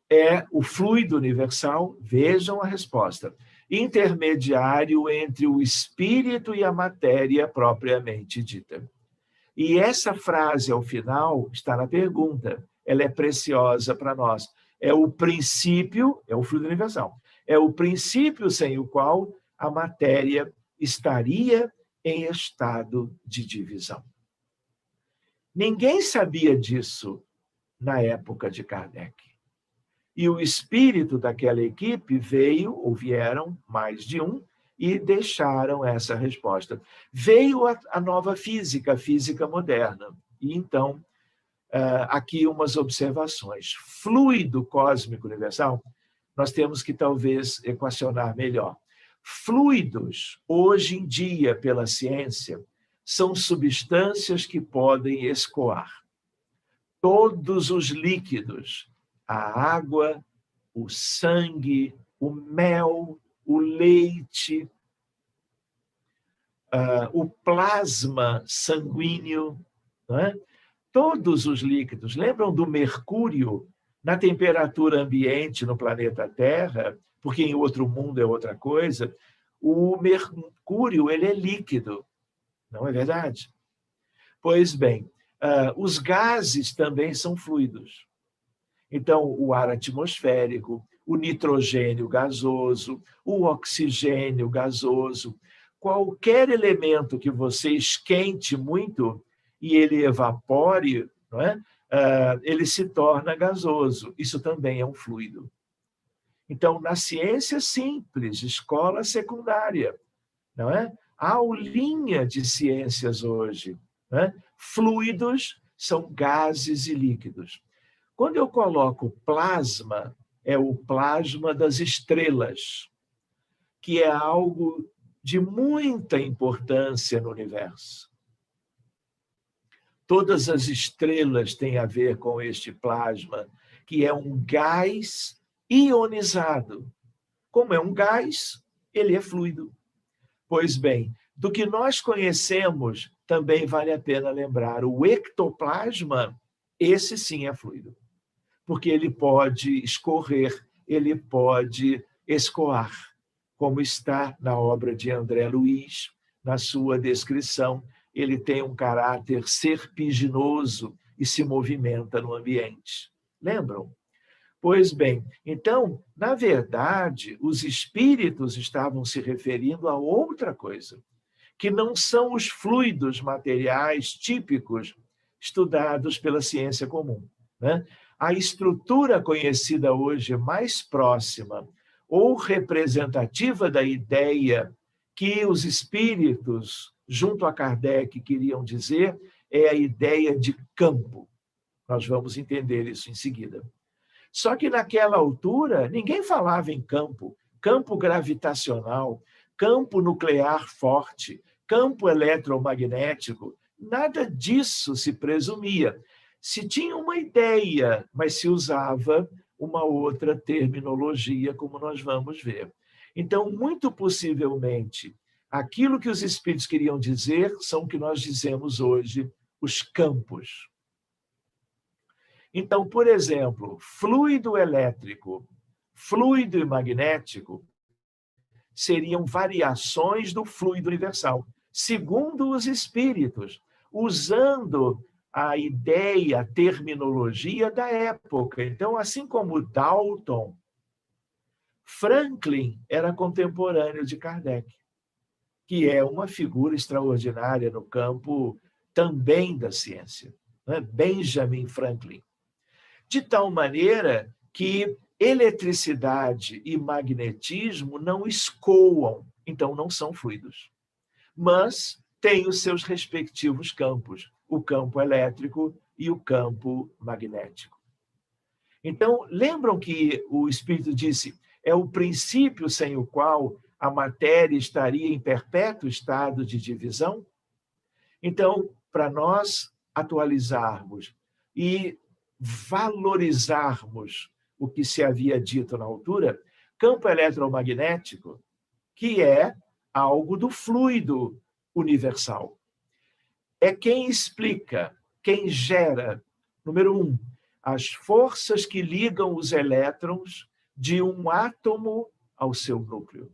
é o fluido universal, vejam a resposta, intermediário entre o espírito e a matéria propriamente dita. E essa frase, ao final, está na pergunta. Ela é preciosa para nós. É o princípio, é o fluido universal, é o princípio sem o qual a matéria estaria em estado de divisão. Ninguém sabia disso na época de Kardec. E o espírito daquela equipe veio, ou vieram mais de um, e deixaram essa resposta. Veio a nova física, a física moderna. E então, aqui umas observações. Fluido cósmico universal, nós temos que talvez equacionar melhor. Fluidos, hoje em dia, pela ciência, são substâncias que podem escoar. Todos os líquidos, a água, o sangue, o mel, o leite, o plasma sanguíneo, não é? Todos os líquidos. Lembram do mercúrio na temperatura ambiente no planeta Terra? Porque em outro mundo é outra coisa. O mercúrio, ele é líquido, não é verdade? Pois bem, os gases também são fluidos. Então, o ar atmosférico, o nitrogênio gasoso, o oxigênio gasoso, qualquer elemento que você esquente muito e ele evapore, não é? Ele se torna gasoso. Isso também é um fluido. Então, na ciência simples, escola secundária, não é? A aulinha de ciências hoje, não é? Fluidos são gases e líquidos. Quando eu coloco plasma, é o plasma das estrelas, que é algo de muita importância no universo. Todas as estrelas têm a ver com este plasma, que é um gás ionizado. Como é um gás, ele é fluido. Pois bem, do que nós conhecemos, também vale a pena lembrar, o ectoplasma, esse sim é fluido. Porque ele pode escorrer, ele pode escoar, como está na obra de André Luiz, na sua descrição. Ele tem um caráter serpiginoso e se movimenta no ambiente. Lembram? Pois bem, então, na verdade, os espíritos estavam se referindo a outra coisa, que não são os fluidos materiais típicos estudados pela ciência comum, né? A estrutura conhecida hoje mais próxima ou representativa da ideia que os espíritos, junto a Kardec, queriam dizer, é a ideia de campo. Nós vamos entender isso em seguida. Só que naquela altura, ninguém falava em campo, campo gravitacional, campo nuclear forte, campo eletromagnético, nada disso se presumia. Se tinha uma ideia, mas se usava uma outra terminologia, como nós vamos ver. Então, muito possivelmente, aquilo que os espíritos queriam dizer são o que nós dizemos hoje, os campos. Então, por exemplo, fluido elétrico, fluido e magnético seriam variações do fluido universal, segundo os espíritos, usando a ideia, a terminologia da época. Então, assim como Dalton, Franklin era contemporâneo de Kardec, que é uma figura extraordinária no campo também da ciência, né? Benjamin Franklin. De tal maneira que eletricidade e magnetismo não escoam, então não são fluidos, mas têm os seus respectivos campos, o campo elétrico e o campo magnético. Então, lembram que o Espírito disse, é o princípio sem o qual a matéria estaria em perpétuo estado de divisão? Então, para nós atualizarmos e valorizarmos o que se havia dito na altura, campo eletromagnético, que é algo do fluido universal. É quem explica, quem gera, número 1, as forças que ligam os elétrons de um átomo ao seu núcleo.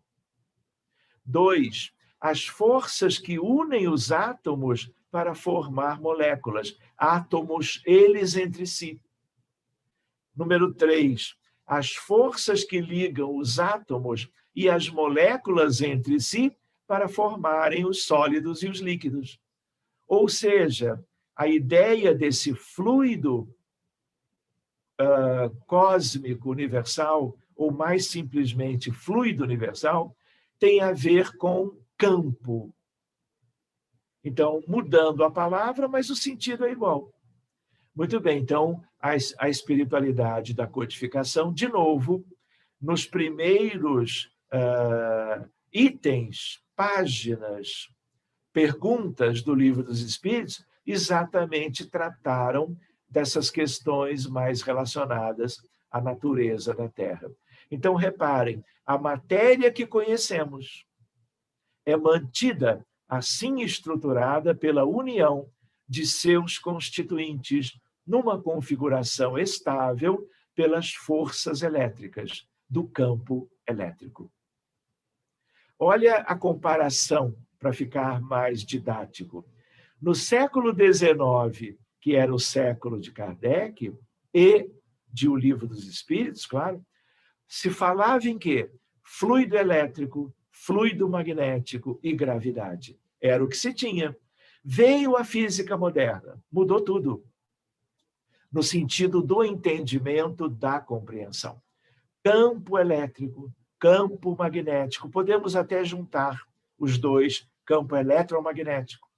2, as forças que unem os átomos para formar moléculas, átomos eles entre si. Número 3, as forças que ligam os átomos e as moléculas entre si para formarem os sólidos e os líquidos. Ou seja, a ideia desse fluido cósmico universal, ou mais simplesmente fluido universal, tem a ver com campo. Então, mudando a palavra, mas o sentido é igual. Muito bem, então, a espiritualidade da codificação, de novo, nos primeiros itens, páginas, perguntas do Livro dos Espíritos, exatamente trataram dessas questões mais relacionadas à natureza da Terra. Então, reparem, a matéria que conhecemos é mantida assim estruturada pela união de seus constituintes numa configuração estável pelas forças elétricas do campo elétrico. Olha a comparação, para ficar mais didático. No século XIX, que era o século de Kardec, e de O Livro dos Espíritos, claro, se falava em quê? Fluido elétrico, fluido magnético e gravidade. Era o que se tinha. Veio a física moderna, mudou tudo, no sentido do entendimento da compreensão. Campo elétrico, campo magnético, podemos até juntar os dois, campo eletromagnético.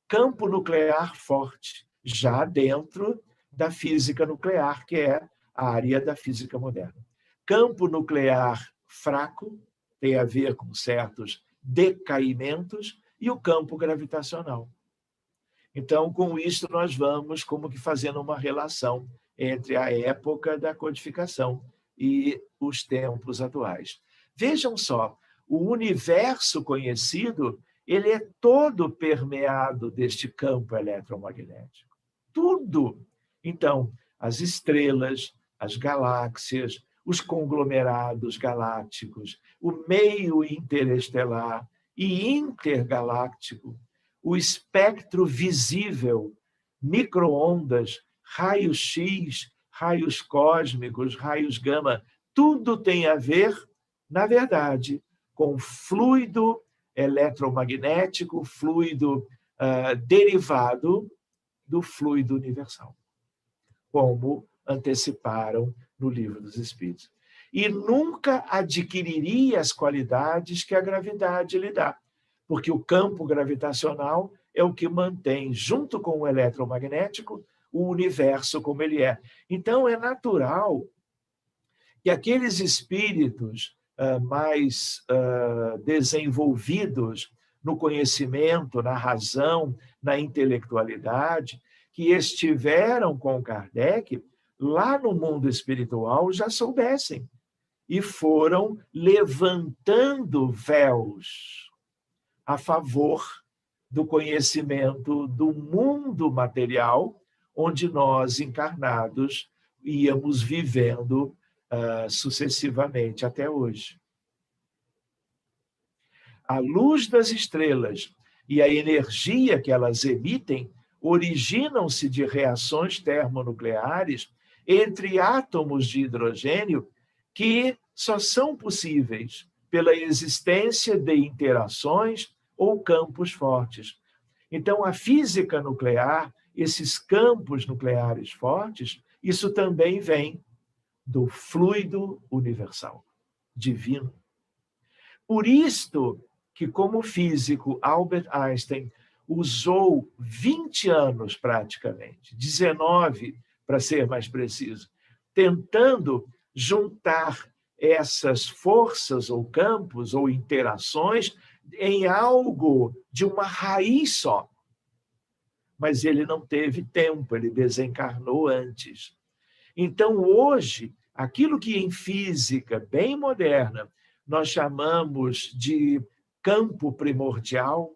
Campo nuclear forte, já dentro da física nuclear, que é a área da física moderna. Campo nuclear fraco, tem a ver com certos decaimentos, e o campo gravitacional. Então, com isso, nós vamos como que fazendo uma relação entre a época da codificação e os tempos atuais. Vejam só, o universo conhecido, ele é todo permeado deste campo eletromagnético. Tudo. Então, as estrelas, as galáxias, os conglomerados galácticos, o meio interestelar e intergaláctico, o espectro visível, micro-ondas, raios-x, raios cósmicos, raios gama, tudo tem a ver, na verdade, com fluido eletromagnético, fluido derivado do fluido universal, como anteciparam no Livro dos Espíritos. E nunca adquiriria as qualidades que a gravidade lhe dá, porque o campo gravitacional é o que mantém, junto com o eletromagnético, o universo como ele é. Então, é natural que aqueles espíritos mais desenvolvidos no conhecimento, na razão, na intelectualidade, que estiveram com Kardec, lá no mundo espiritual já soubessem e foram levantando véus a favor do conhecimento do mundo material, onde nós, encarnados, íamos vivendo sucessivamente até hoje. A luz das estrelas e a energia que elas emitem originam-se de reações termonucleares entre átomos de hidrogênio que só são possíveis pela existência de interações ou campos fortes. Então, a física nuclear, esses campos nucleares fortes, isso também vem do fluido universal, divino. Por isto que, como físico, Albert Einstein usou 20 anos praticamente, 19 para ser mais preciso, tentando juntar essas forças ou campos ou interações em algo de uma raiz só. Mas ele não teve tempo, ele desencarnou antes. Então, hoje, aquilo que em física bem moderna nós chamamos de campo primordial,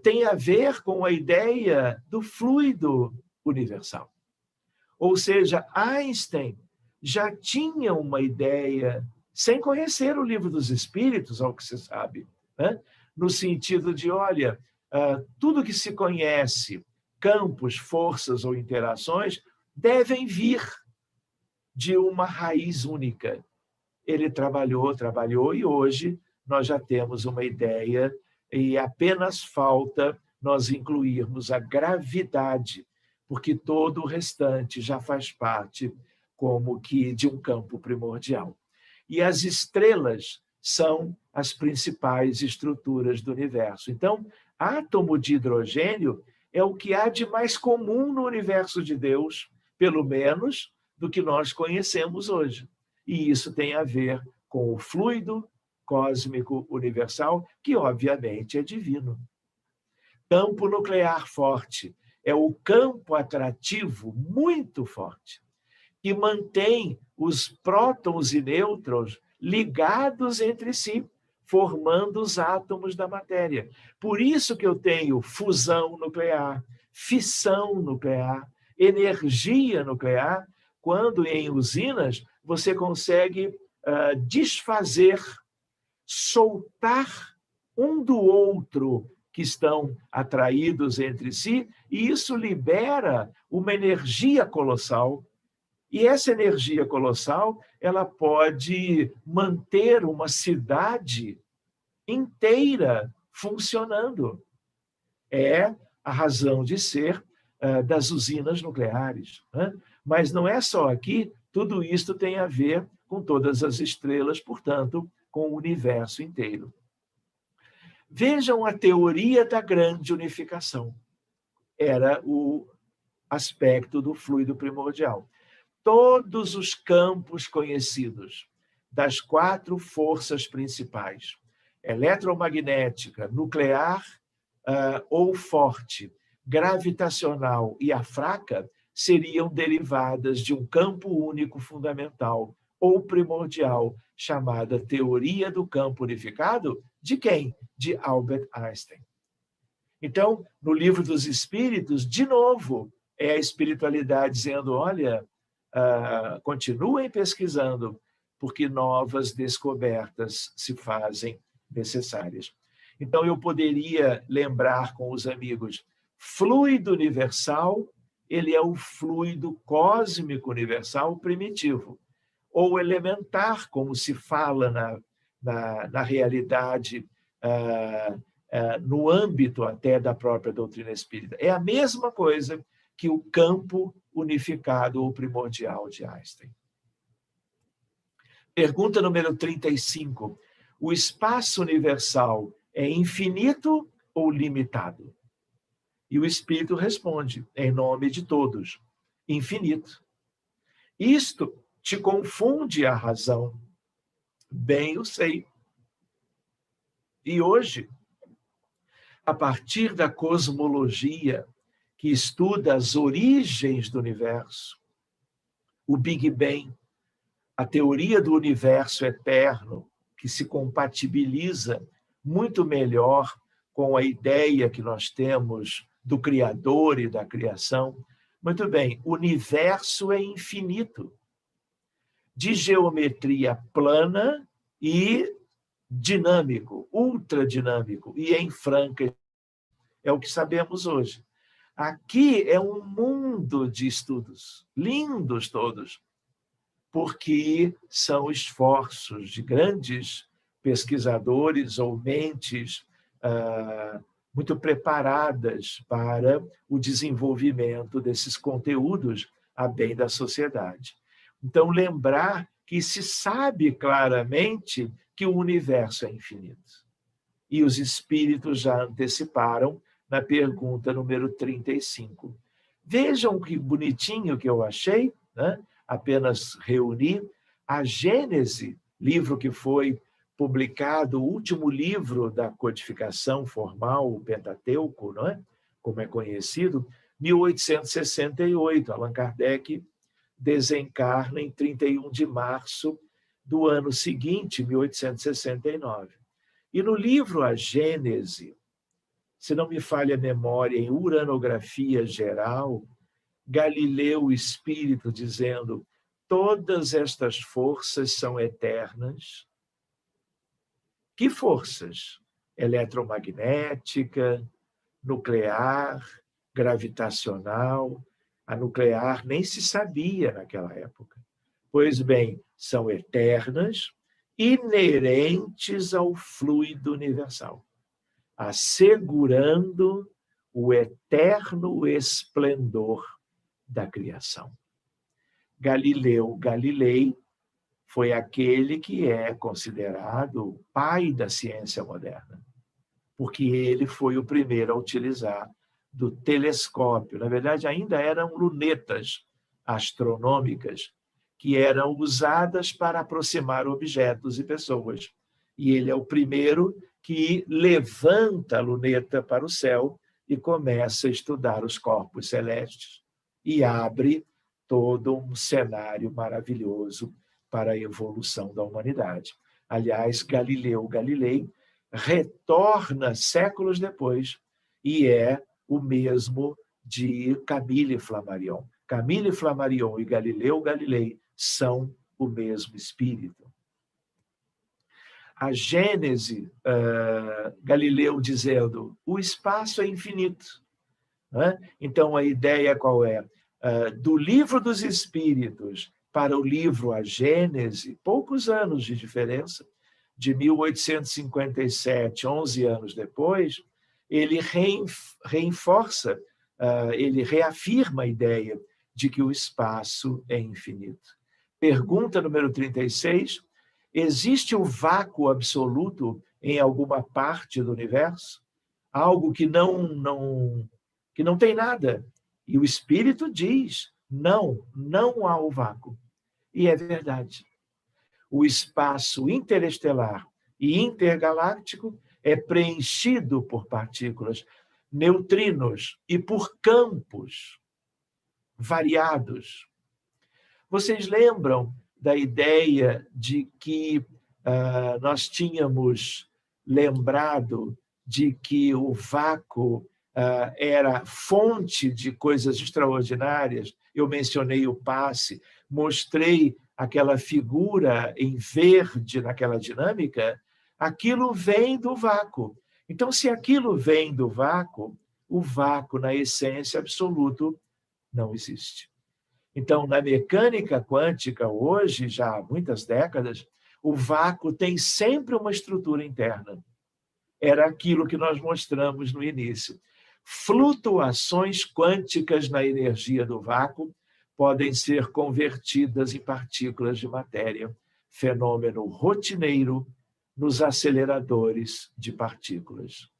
tem a ver com a ideia do fluido universal. Ou seja, Einstein já tinha uma ideia, sem conhecer o Livro dos Espíritos, ao que se sabe, né? No sentido de, olha, tudo que se conhece, campos, forças ou interações, devem vir de uma raiz única. Ele trabalhou, e hoje nós já temos uma ideia, e apenas falta nós incluirmos a gravidade, porque todo o restante já faz parte como que de um campo primordial. E as estrelas são as principais estruturas do universo. Então, átomo de hidrogênio é o que há de mais comum no universo de Deus, pelo menos do que nós conhecemos hoje. E isso tem a ver com o fluido cósmico universal, que obviamente é divino. Campo nuclear forte é o campo atrativo muito forte, que mantém os prótons e nêutrons ligados entre si, formando os átomos da matéria. Por isso que eu tenho fusão nuclear, fissão nuclear, energia nuclear, quando em usinas você consegue desfazer, soltar um do outro que estão atraídos entre si, e isso libera uma energia colossal. E essa energia colossal, ela pode manter uma cidade inteira funcionando. É a razão de ser das usinas nucleares, né? Mas não é só aqui, tudo isso tem a ver com todas as estrelas, portanto, com o universo inteiro. Vejam a teoria da grande unificação. Era o aspecto do fluido primordial. Todos os campos conhecidos das 4 forças principais, eletromagnética, nuclear ou forte, gravitacional e a fraca, seriam derivadas de um campo único fundamental ou primordial, chamada teoria do campo unificado, de quem? De Albert Einstein. Então, no Livro dos Espíritos, de novo, é a espiritualidade dizendo, olha, continuem pesquisando, porque novas descobertas se fazem necessárias. Então, eu poderia lembrar com os amigos, fluido universal, ele é o fluido cósmico universal primitivo, ou elementar, como se fala na realidade, no âmbito até da própria doutrina espírita. É a mesma coisa que o campo unificado ou primordial de Einstein. Pergunta número 35. O espaço universal é infinito ou limitado? E o Espírito responde, em nome de todos, infinito. Isto te confunde a razão. Bem eu sei. E hoje, a partir da cosmologia, que estuda as origens do universo, o Big Bang, a teoria do universo eterno, que se compatibiliza muito melhor com a ideia que nós temos do Criador e da criação. Muito bem, o universo é infinito, de geometria plana e dinâmico, ultradinâmico, e em franca. É o que sabemos hoje. Aqui é um mundo de estudos, lindos todos, porque são esforços de grandes pesquisadores ou mentes muito preparadas para o desenvolvimento desses conteúdos a bem da sociedade. Então, lembrar que se sabe claramente que o universo é infinito. E os espíritos já anteciparam na pergunta número 35. Vejam que bonitinho que eu achei, né? Apenas reuni a Gênese, livro que foi publicado, o último livro da codificação formal, o Pentateuco, não é? Como é conhecido, 1868. Allan Kardec desencarna em 31 de março do ano seguinte, 1869. E no livro A Gênese, se não me falha a memória, em uranografia geral, Galileu Espírito dizendo, todas estas forças são eternas. Que forças? Eletromagnética, nuclear, gravitacional. A nuclear nem se sabia naquela época. Pois bem, são eternas, inerentes ao fluido universal, assegurando o eterno esplendor da criação. Galileu Galilei foi aquele que é considerado o pai da ciência moderna, porque ele foi o primeiro a utilizar do telescópio. Na verdade, ainda eram lunetas astronômicas que eram usadas para aproximar objetos e pessoas. E ele é o primeiro que levanta a luneta para o céu e começa a estudar os corpos celestes e abre todo um cenário maravilhoso para a evolução da humanidade. Aliás, Galileu Galilei retorna séculos depois e é o mesmo de Camille Flammarion. Camille Flammarion e Galileu Galilei são o mesmo espírito. A Gênese, Galileu dizendo, o espaço é infinito. Né? Então, a ideia qual é? Do livro dos Espíritos para o livro A Gênese, poucos anos de diferença, de 1857, 11 anos depois, ele reforça, ele reafirma a ideia de que o espaço é infinito. Pergunta número 36, existe o vácuo absoluto em alguma parte do universo? Algo que não tem nada. E o Espírito diz, não há o vácuo. E é verdade. O espaço interestelar e intergaláctico é preenchido por partículas, neutrinos e por campos variados. Vocês lembram da ideia de que nós tínhamos lembrado de que o vácuo era fonte de coisas extraordinárias? Eu mencionei o passe, mostrei aquela figura em verde naquela dinâmica, aquilo vem do vácuo. Então, se aquilo vem do vácuo, o vácuo, na essência absoluto, não existe. Então, na mecânica quântica, hoje, já há muitas décadas, o vácuo tem sempre uma estrutura interna. Era aquilo que nós mostramos no início. Flutuações quânticas na energia do vácuo podem ser convertidas em partículas de matéria, fenômeno rotineiro nos aceleradores de partículas.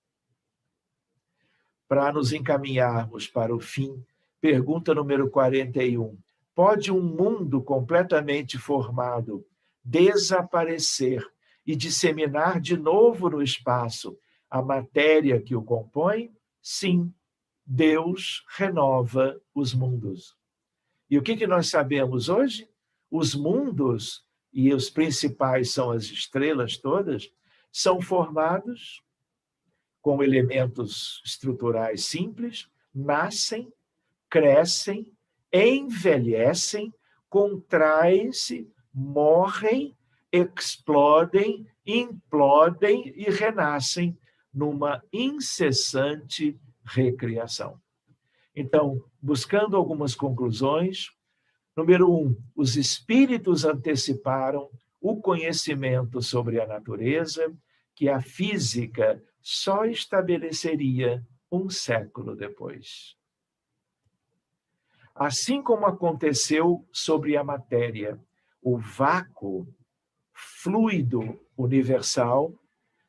Para nos encaminharmos para o fim, pergunta número 41. Pode um mundo completamente formado desaparecer e disseminar de novo no espaço a matéria que o compõe? Sim, Deus renova os mundos. E o que nós sabemos hoje? Os mundos, e os principais são as estrelas todas, são formados com elementos estruturais simples, nascem, crescem, envelhecem, contraem-se, morrem, explodem, implodem e renascem numa incessante recriação. Então, buscando algumas conclusões, número 1, os espíritos anteciparam o conhecimento sobre a natureza que a física só estabeleceria um século depois. Assim como aconteceu sobre a matéria, o vácuo fluido universal,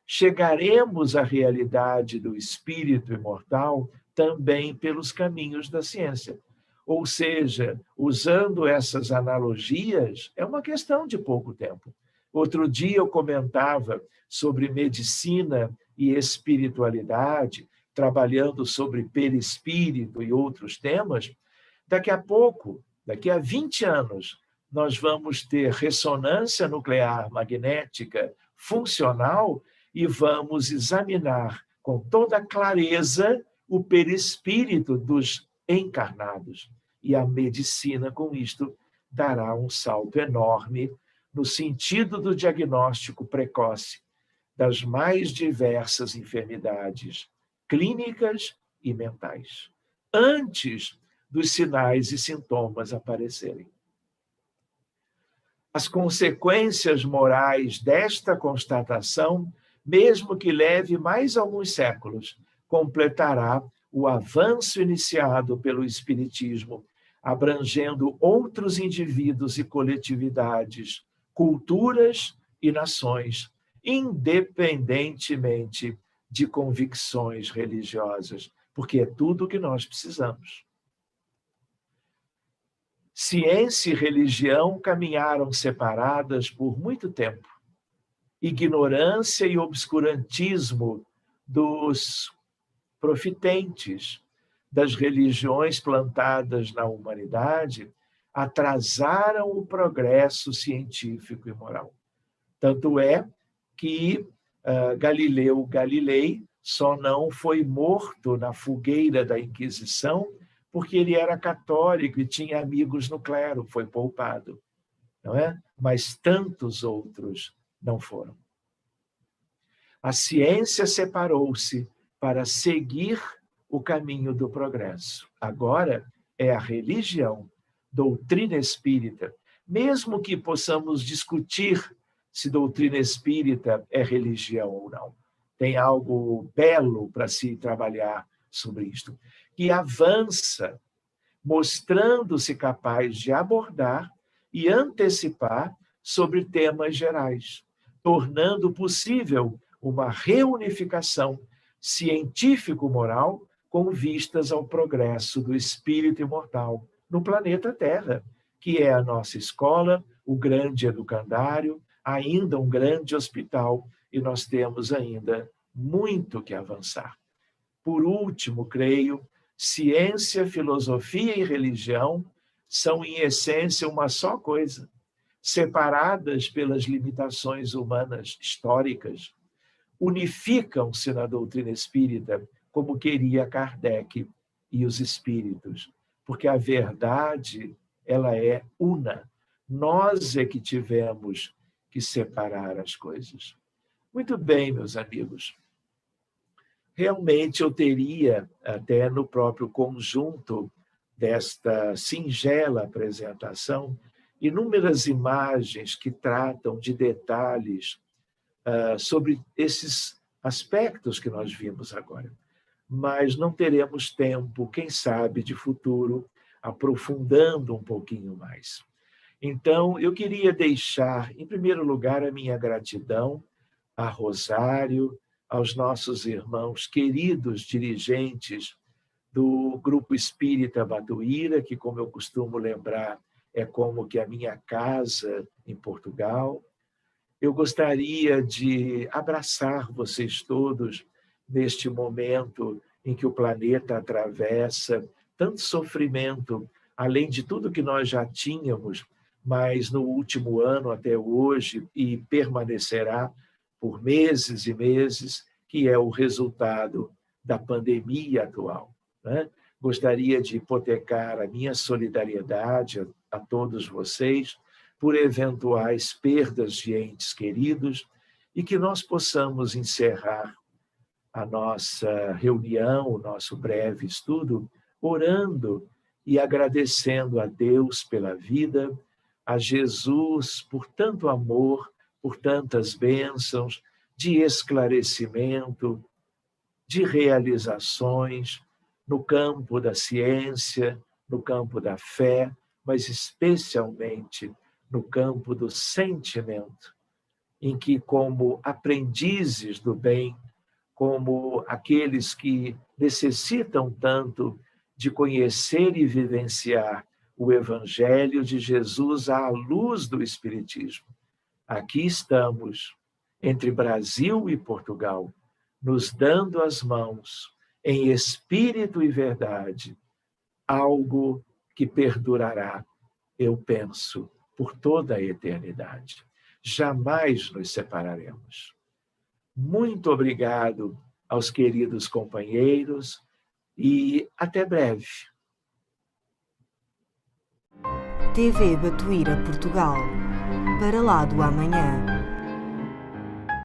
chegaremos à realidade do espírito imortal também pelos caminhos da ciência. Ou seja, usando essas analogias, é uma questão de pouco tempo. Outro dia eu comentava sobre medicina e espiritualidade, trabalhando sobre perispírito e outros temas. Daqui a pouco, daqui a 20 anos, nós vamos ter ressonância nuclear magnética funcional e vamos examinar com toda clareza o perispírito dos encarnados. E a medicina, com isto, dará um salto enorme no sentido do diagnóstico precoce das mais diversas enfermidades clínicas e mentais, antes dos sinais e sintomas aparecerem. As consequências morais desta constatação, mesmo que leve mais alguns séculos, completará o avanço iniciado pelo Espiritismo, abrangendo outros indivíduos e coletividades, culturas e nações, independentemente de convicções religiosas, porque é tudo o que nós precisamos. Ciência e religião caminharam separadas por muito tempo. Ignorância e obscurantismo dos profitentes das religiões plantadas na humanidade atrasaram o progresso científico e moral. Tanto é que Galileu Galilei só não foi morto na fogueira da Inquisição porque ele era católico e tinha amigos no clero, foi poupado, não é? Mas tantos outros não foram. A ciência separou-se para seguir o caminho do progresso. Agora é a religião, doutrina espírita. Mesmo que possamos discutir se doutrina espírita é religião ou não. Tem algo belo para se trabalhar sobre isto, que avança, mostrando-se capaz de abordar e antecipar sobre temas gerais, tornando possível uma reunificação científico-moral com vistas ao progresso do espírito imortal no planeta Terra, que é a nossa escola, o grande educandário, ainda um grande hospital, e nós temos ainda muito que avançar. Por último, creio, ciência, filosofia e religião são, em essência, uma só coisa, separadas pelas limitações humanas históricas, unificam-se na doutrina espírita, como queria Kardec e os espíritos, porque a verdade, ela é una. Nós é que tivemos que separar as coisas. Muito bem, meus amigos. Realmente eu teria, até no próprio conjunto desta singela apresentação, inúmeras imagens que tratam de detalhes sobre esses aspectos que nós vimos agora. Mas não teremos tempo, quem sabe, de futuro, aprofundando um pouquinho mais. Então, eu queria deixar, em primeiro lugar, a minha gratidão a Rosário, aos nossos irmãos queridos dirigentes do Grupo Espírita Batuíra, que, como eu costumo lembrar, é como que a minha casa em Portugal. Eu gostaria de abraçar vocês todos neste momento em que o planeta atravessa tanto sofrimento, além de tudo que nós já tínhamos, mas no último ano até hoje, e permanecerá por meses e meses, que é o resultado da pandemia atual, né? Gostaria de hipotecar a minha solidariedade a todos vocês por eventuais perdas de entes queridos e que nós possamos encerrar a nossa reunião, o nosso breve estudo, orando e agradecendo a Deus pela vida, a Jesus por tanto amor, por tantas bênçãos, de esclarecimento, de realizações no campo da ciência, no campo da fé, mas especialmente no campo do sentimento, em que, como aprendizes do bem, como aqueles que necessitam tanto de conhecer e vivenciar o Evangelho de Jesus à luz do Espiritismo, aqui estamos, entre Brasil e Portugal, nos dando as mãos, em espírito e verdade, algo que perdurará, eu penso, por toda a eternidade. Jamais nos separaremos. Muito obrigado aos queridos companheiros e até breve. TV Batuíra Portugal. Para lá do amanhã.